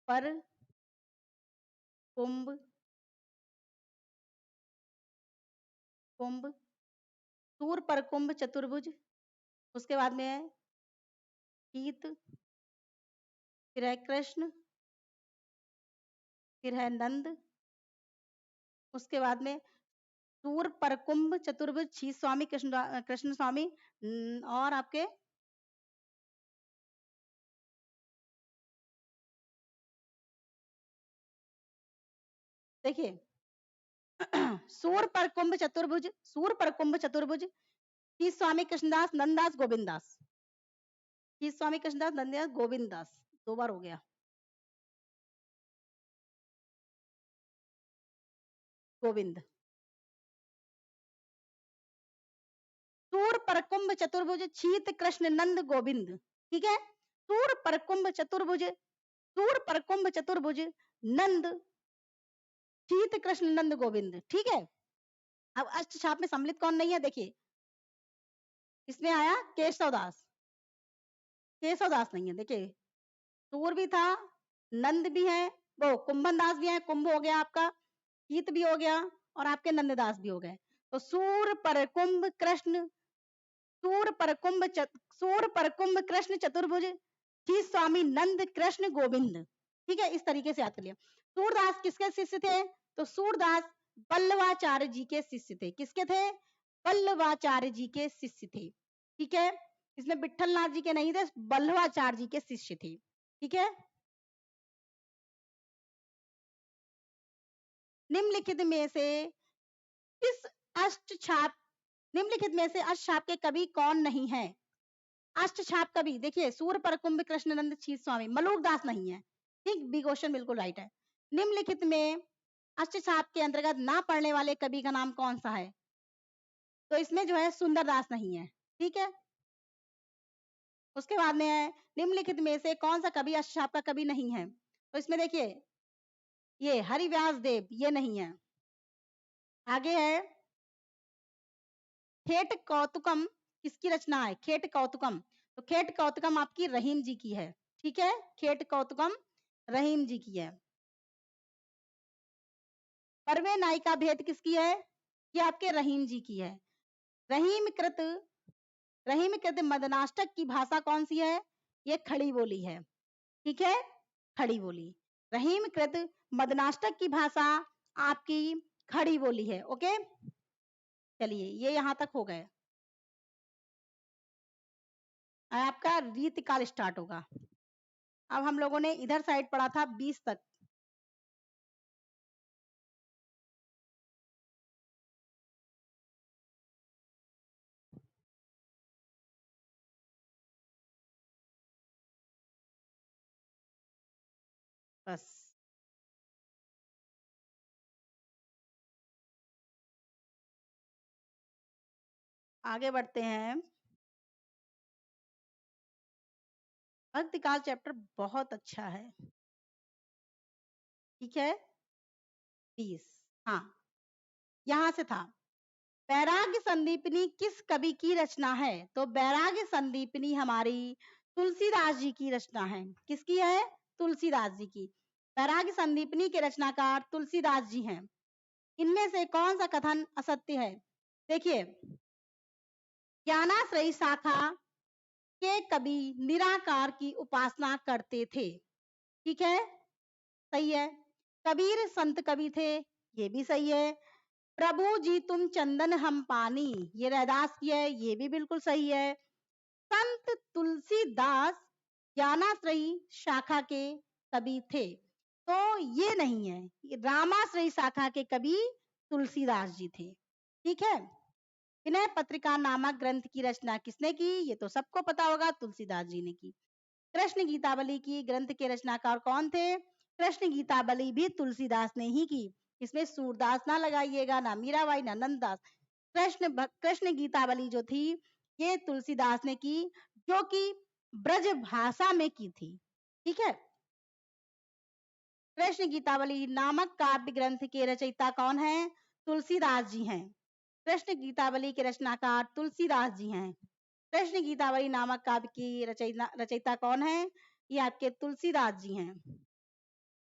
पर कुंभ, कुंभ, सूर पर कुंभ चतुर्भुज, उसके बाद में है शीत, फिर है कृष्ण, फिर है नंद, उसके बाद में सूर पर कुंभ चतुर्भुज शीत स्वामी कृष्ण कृष्ण स्वामी और आपके देखिए सूर पर कुंभ चतुर्भुज, सूर पर कुंभ चतुर्भुज शीत स्वामी कृष्णदास नंददास गोविंददास, शीत स्वामी कृष्णदास नंददास गोविंददास, 2 बार हो गया गोविंद। सूर पर कुंभ चतुर्भुज शीत कृष्ण नंद गोविंद, ठीक है। सूर पर कुंभ चतुर्भुज, सूर पर कुंभ चतुर्भुज नंद शीत कृष्ण नंद गोविंद, ठीक है। अब अष्टछाप में सम्मिलित कौन नहीं है देखिए, इसमें आया केशवदास, केशवदास नहीं है देखिए, सूर भी था, नंद भी है, वो कुंभन दास भी है, कुंभ हो गया आपका, शीत भी हो गया और आपके नंददास भी हो गए। तो सूर पर कुंभ कृष्ण, सूर पर कुंभ सूर पर कुंभ कृष्ण चतुर्भुज शीत स्वामी नंद कृष्ण गोविंद, ठीक है। इस तरीके से याद कर लिया। सूरदास किसके शिष्य थे? तो सूरदास बल्लवाचार्य जी के शिष्य थे। किसके थे? बल्लवाचार्य जी के शिष्य थे, ठीक है। इसमें विठलनाथ जी के नहीं थे, बल्लवाचार्य जी के शिष्य थे, ठीक है। निम्नलिखित में से किस अष्टछाप, निम्नलिखित में से अष्टछाप के कवि कौन नहीं है? अष्टछाप कवि देखिए, सूर पर कुंभ कृष्णानंद शीत स्वामी, मलूक दास नहीं है, ठीक। बी क्वेश्चन बिल्कुल राइट है। निम्नलिखित में अष्टछाप के अंतर्गत ना पढ़ने वाले कवि का नाम कौन सा है? तो इसमें जो है सुंदरदास नहीं है, ठीक है। उसके बाद में है निम्नलिखित में से कौन सा कवि अष्टछाप का कवि नहीं है? तो इसमें देखिए ये हरिव्यास देव, ये नहीं है। आगे है खेट कौतुकम, किसकी रचना है? खेट कौतुकम, तो खेट कौतुकम आपकी रहीम जी की है, ठीक है। खेट कौतुकम रहीम जी की है। परवे नायिका भेद किसकी है? ये आपके रहीम जी की है। रहीम कृत, रहीम कृत मदनाष्टक की भाषा कौन सी है? ये खड़ी बोली है, ठीक है, खड़ी बोली। रहीम कृत मदनाष्टक की भाषा आपकी खड़ी बोली है, ओके। चलिए ये यहां तक हो गए। आपका रीतिकाल स्टार्ट होगा। अब हम लोगों ने इधर साइड पढ़ा था 20 तक। बस आगे बढ़ते हैं। भक्ति काल चैप्टर बहुत अच्छा है, ठीक है। 20, हाँ यहां से था। बैराग्य संदीपनी किस कवि की रचना है? तो बैराग्य संदीपनी हमारी तुलसीदास जी की रचना है। किसकी है? तुलसीदास जी की। बैराग्य संदीपनी के रचनाकार तुलसीदास जी हैं। इनमें से कौन सा कथन असत्य है? देखिए, ज्ञानाश्रयी शाखा के कवि निराकार की उपासना करते थे, ठीक है, सही है। कबीर संत कवि थे, ये भी सही है। प्रभु जी तुम चंदन हम पानी, ये रैदास की है, ये भी बिल्कुल सही है। संत तुलसीदास ज्ञानाश्रयी शाखा के कवि थे, तो ये नहीं है। ये रामाश्रयी शाखा के कवि तुलसीदास जी थे, ठीक है। विनय पत्रिका नामक ग्रंथ की रचना किसने की? ये तो सबको पता होगा, तुलसीदास जी ने की। कृष्ण गीतावली की ग्रंथ के रचनाकार कौन थे? कृष्ण गीतावली भी तुलसीदास ने ही की। इसमें सूरदास ना लगाइएगा, ना मीराबाई, ना नंददास। कृष्ण गीतावली जो थी ये तुलसीदास ने की, जो कि ब्रज भाषा में की थी, ठीक है। कृष्ण गीतावली नामक काव्य ग्रंथ के रचयिता कौन है? तुलसीदास जी हैं। कृष्ण गीतावली के रचनाकार तुलसीदास जी हैं। कृष्ण गीतावली नामक काव्य की रचयिता कौन है? ये आपके तुलसीदास जी हैं।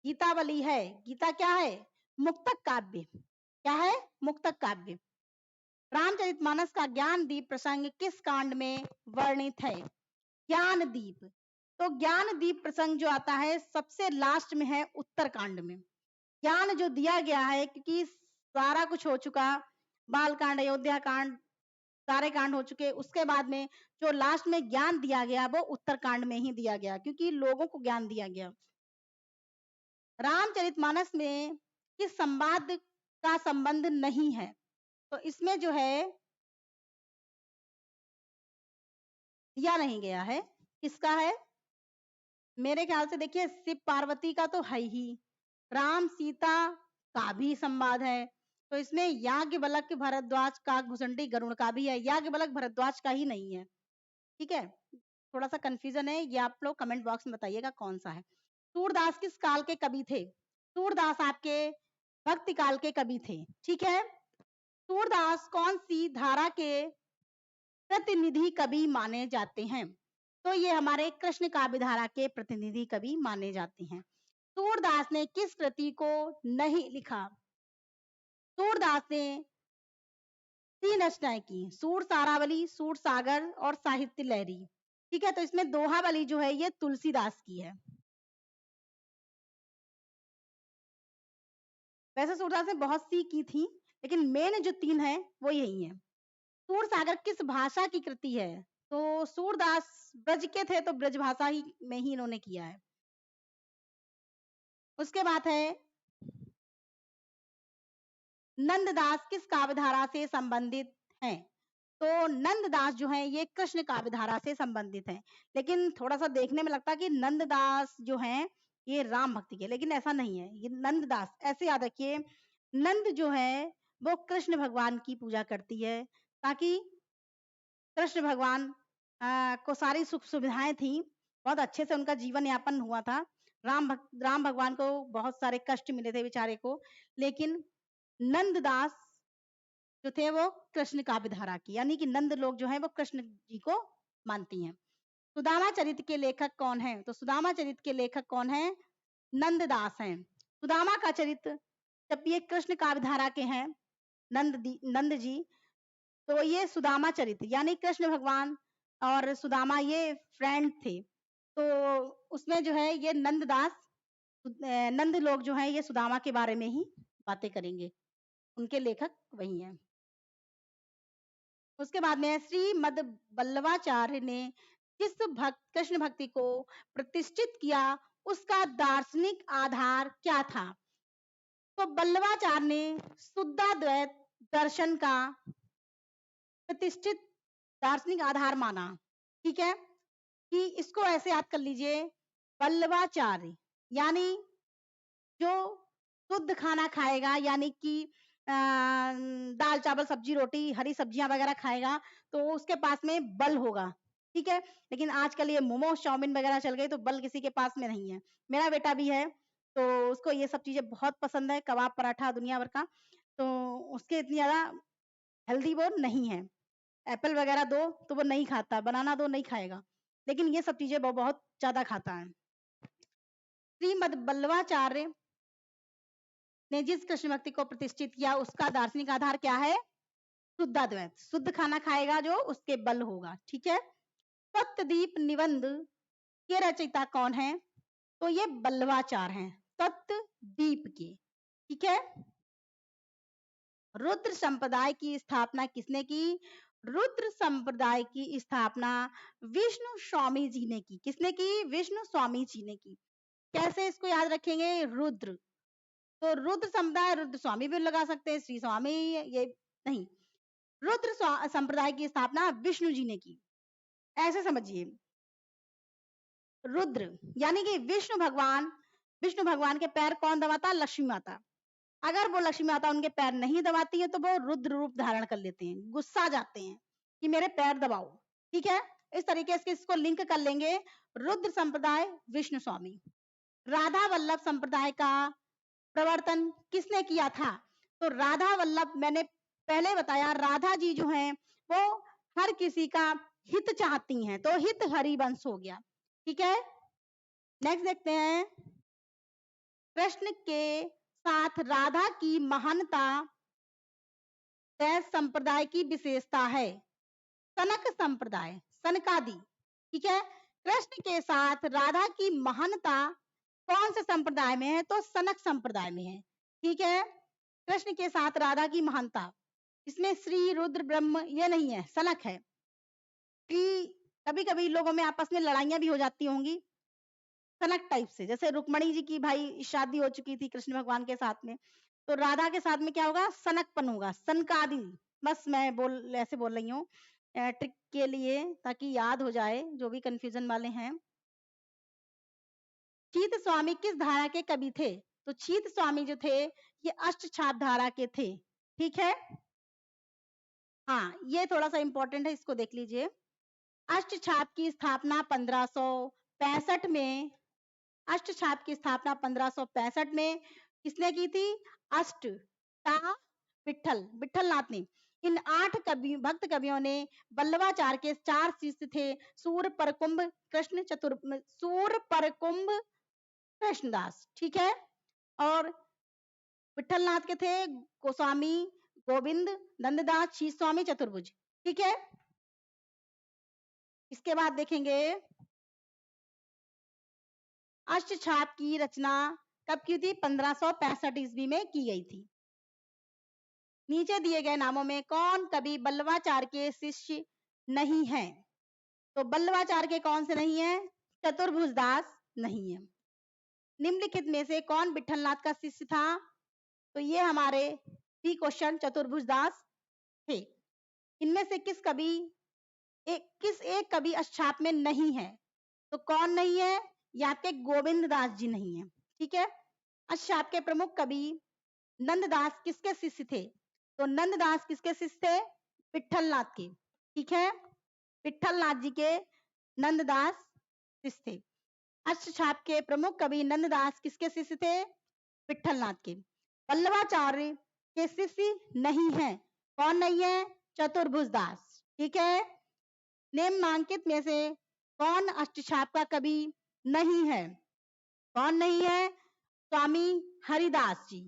गीतावली है। गीता क्या है? मुक्तक काव्य। क्या है? मुक्तक काव्य। रामचरितमानस का ज्ञान दीप प्रसंग किस कांड में वर्णित है? ज्ञान दीप। तो ज्ञान दीप प्रसंग जो आता है सबसे लास्ट में है, उत्तर कांड में। ज्ञान जो दिया गया है, क्योंकि सारा कुछ हो चुका, बाल कांड, अयोध्या कांड, सारे कांड हो चुके, उसके बाद में जो लास्ट में ज्ञान दिया गया वो उत्तर कांड में ही दिया गया, क्योंकि लोगों को ज्ञान दिया गया। रामचरितमानस में किस संवाद का संबंध नहीं है? तो इसमें जो है दिया नहीं गया है। किसका है? मेरे ख्याल से देखिए शिव पार्वती का तो है ही, राम सीता का भी संवाद है, तो इसमें याज्ञवल्क्य भरद्वाज का घुसंडी गरुड़ का भी है, याज्ञवल्क्य भरद्वाज का ही नहीं है। ठीक है, थोड़ा सा कंफ्यूजन है, ये आप लोग कमेंट बॉक्स में बताइएगा कौन सा है। सूरदास किस काल के कवि थे? सूरदास आपके भक्ति काल के कवि थे। ठीक है, सूरदास कौन सी धारा के प्रतिनिधि कवि माने जाते हैं? तो ये हमारे कृष्ण काव्य धारा के प्रतिनिधि कवि माने जाते हैं। सूरदास ने किस कृति को नहीं लिखा? सूरदास ने 3 रचनाएं की, सूर सारावली, सूर सागर और साहित्य लहरी। ठीक है, तो इसमें दोहावली जो है ये तुलसीदास की है। वैसे सूरदास ने बहुत सी की थी, लेकिन मेन जो 3 है वो यही है। सूर सागर किस भाषा की कृति है? तो सूरदास ब्रज के थे, तो ब्रज भाषा ही में ही इन्होंने किया है। उसके बाद है नंददास किस काव्यधारा से संबंधित हैं? तो नंददास जो है ये कृष्ण काव्यधारा से संबंधित है, लेकिन थोड़ा सा देखने में लगता है कि नंददास जो है ये राम भक्ति के, लेकिन ऐसा नहीं है। ये नंददास, ऐसे याद रखिए, नंद जो है वो कृष्ण भगवान की पूजा करती है, ताकि कृष्ण भगवान को सारी सुख सुविधाएं थी, बहुत अच्छे से उनका जीवन यापन हुआ था। राम भगवान को बहुत सारे कष्ट मिले थे बेचारे को, लेकिन नंददास जो थे वो कृष्ण काव्य धारा की, यानी कि नंद लोग जो है वो कृष्ण जी को मानती हैं। सुदामा चरित्र के लेखक कौन है? तो सुदामा चरित्र के लेखक कौन है? नंददास हैं। सुदामा का चरित्र, जब ये कृष्ण काव्य धारा के हैं नंद जी, तो ये सुदामा चरित्र यानी कृष्ण भगवान और सुदामा ये फ्रेंड थे, तो उसमें जो है ये नंद लोग जो है ये सुदामा के बारे में ही बातें करेंगे, उनके लेखक वही हैं। उसके बाद में श्रीमद बल्लवाचार्य ने किस कृष्ण भक्ति को प्रतिष्ठित किया, उसका दार्शनिक आधार क्या था? तो बल्लवाचार्य ने शुद्धाद्वैत दर्शन का प्रतिष्ठित दार्शनिक आधार माना। ठीक है, कि इसको ऐसे याद कर लीजिए, बल्लवाचार्य यानी जो शुद्ध खाना खाएगा, यानी कि दाल चावल सब्जी रोटी हरी सब्जियां वगैरह खाएगा, तो उसके पास में बल होगा। ठीक है, लेकिन आजकल ये मोमोज चाउमीन वगैरह चल गई, तो बल किसी के पास में नहीं है। मेरा बेटा भी है, तो उसको ये सब चीजें बहुत पसंद है, कबाब पराठा दुनिया भर का, तो उसके इतनी ज्यादा हेल्दी वो नहीं है। एप्पल वगैरह दो तो वो नहीं खाता, बनाना दो नहीं खाएगा, लेकिन ये सब चीजें वो बहुत ज्यादा खाता है। श्रीमद बल्लवाचार्य ने जिस कृष्ण भक्ति को प्रतिष्ठित किया, उसका दार्शनिक आधार क्या है? शुद्धाद्वैत, शुद्ध खाना खाएगा जो उसके बल होगा। ठीक है, तत्वदीप निबंध के रचयिता कौन है? तो ये बल्लवाचार्य हैं, तत्वदीप के। ठीक है, रुद्र संप्रदाय की स्थापना किसने की? रुद्र संप्रदाय की स्थापना विष्णु स्वामी जी ने की। किसने की? विष्णु स्वामी जी ने की। कैसे इसको याद रखेंगे? रुद्र, तो रुद्र समुदाय, रुद्र स्वामी भी लगा सकते हैं, श्री स्वामी, ये नहीं, रुद्र संप्रदाय की स्थापना विष्णु जी ने की, ऐसे समझिए। रुद्र यानी कि विष्णु भगवान के पैर कौन दबाता? लक्ष्मी माता। अगर वो लक्ष्मी माता उनके पैर नहीं दबाती है, तो वो रुद्र रूप धारण कर लेते हैं, गुस्सा जाते हैं कि मेरे पैर दबाओ। ठीक है, इस तरीके से इसको लिंक कर लेंगे, रुद्र संप्रदाय विष्णु स्वामी। राधा वल्लभ संप्रदाय का प्रवर्तन किसने किया था? तो राधा वल्लभ, मैंने पहले बताया, राधा जी जो हैं वो हर किसी का हित चाहती हैं, तो हित हरिवंश हो गया। ठीक है, नेक्स्ट देखते हैं, कृष्ण के साथ राधा की महानता संप्रदाय की विशेषता है। सनक संप्रदाय, सनकादि, ठीक है। कृष्ण के साथ राधा की महानता कौन से संप्रदाय में है? तो सनक संप्रदाय में है, ठीक है। कृष्ण के साथ राधा की महानता, इसमें श्री रुद्र ब्रह्म ये नहीं है, सनक है। कि कभी कभी लोगों में आपस में लड़ाइयां भी हो जाती होंगी सनक टाइप से, जैसे रुक्मणी जी की भाई शादी हो चुकी थी कृष्ण भगवान के साथ में, तो राधा के साथ में क्या होगा? सनकपन होगा, सनकादि। बस मैं ऐसे बोल रही हूँ ट्रिक के लिए, ताकि याद हो जाए जो भी कंफ्यूजन वाले हैं। चीत स्वामी किस धारा के कवि थे? तो चीत स्वामी जो थे ये अष्टछाप धारा के थे, ठीक है। हाँ, ये थोड़ा सा इंपॉर्टेंट है, इसको देख लीजिए। अष्टछाप की स्थापना 1565 में, अष्टछाप की स्थापना 1565 में किसने की थी? अष्ट ता विठल, विठलनाथ ने। इन 8 कवि भक्त कवियों ने बल्लवाचार के 4 शिष्य थे, सूर परकुंभ कृष्ण सूर परकुंभ कृष्णदास, ठीक है। और विठलनाथ के थे गोस्वामी गोविंद, नंददास, शीश स्वामी, चतुर्भुज, ठीक है। इसके बाद देखेंगे अष्टछाप की रचना कब की थी? 1565 ईस्वी में की गई थी। नीचे दिए गए नामों में कौन कवि बल्लवाचार के शिष्य नहीं है? तो बल्लवाचार के कौन से नहीं है? चतुर्भुज दास नहीं है। निम्नलिखित में से कौन विठलनाथ का शिष्य था? तो ये हमारे भी क्वेश्चन चतुर्भुज दास थे। इनमें से किस एक कवि अष्टछाप में नहीं है? तो कौन नहीं है? या के गोविंद दास जी नहीं है, ठीक है। अष्टछाप के प्रमुख कवि नंददास किसके शिष्य थे? तो नंददास किसके शिष्य थे? विठलनाथ के, ठीक है। विठलनाथ जी के नंददास शिष्य थे। अष्टछाप के प्रमुख कवि नंददास किसके शिष्य थे? विठलनाथ के। वल्लभाचार्य के शिष्य नहीं है, कौन नहीं है? चतुर्भुज दास, ठीक है। निम्नांकित में से कौन अष्टछाप का कवि नहीं है? कौन नहीं है? स्वामी हरिदास जी,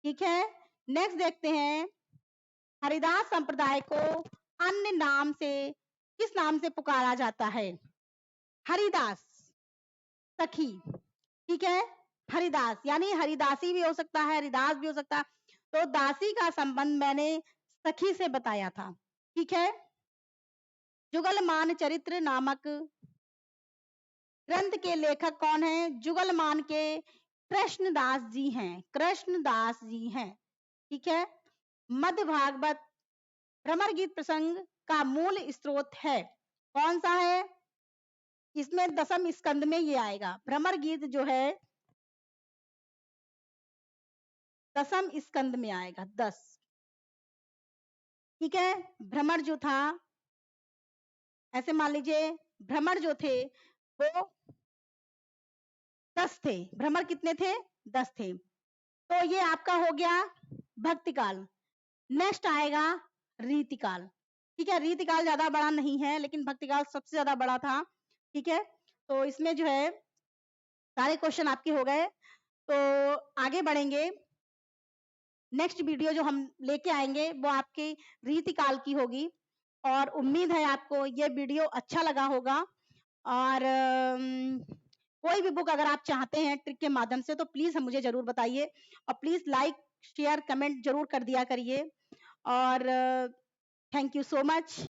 ठीक है। नेक्स्ट देखते हैं, हरिदास संप्रदाय को अन्य नाम से किस नाम से पुकारा जाता है? हरिदास सखी, ठीक है। हरिदास यानी हरिदासी भी हो सकता है, हरिदास भी हो सकता है। तो दासी का संबंध मैंने सखी से बताया था, ठीक है। जुगलमान चरित्र नामक ग्रंथ के लेखक कौन है? जुगलमान के कृष्णदास जी हैं, कृष्णदास जी हैं, ठीक है। मध्य भागवत भ्रमर गीत प्रसंग का मूल स्रोत है, कौन सा है? इसमें 10वें स्कंद में ये आएगा। भ्रमर गीत जो है 10वें स्कंद में आएगा, 10, ठीक है। भ्रमर जो था, ऐसे मान लीजिए भ्रमर जो थे वो 10 थे। भ्रमर कितने थे? 10 थे। तो ये आपका हो गया भक्तिकाल। नेक्स्ट आएगा रीतिकाल, ठीक है। रीतिकाल ज्यादा बड़ा नहीं है, लेकिन भक्तिकाल सबसे ज्यादा बड़ा था, ठीक है। तो इसमें जो है सारे क्वेश्चन आपके हो गए। तो आगे बढ़ेंगे, नेक्स्ट वीडियो जो हम लेके आएंगे वो आपकी रीतिकाल की होगी। और उम्मीद है आपको ये वीडियो अच्छा लगा होगा। और कोई भी बुक अगर आप चाहते हैं ट्रिक के माध्यम से तो प्लीज मुझे जरूर बताइए, और प्लीज लाइक शेयर कमेंट जरूर कर दिया करिए। और थैंक यू सो मच।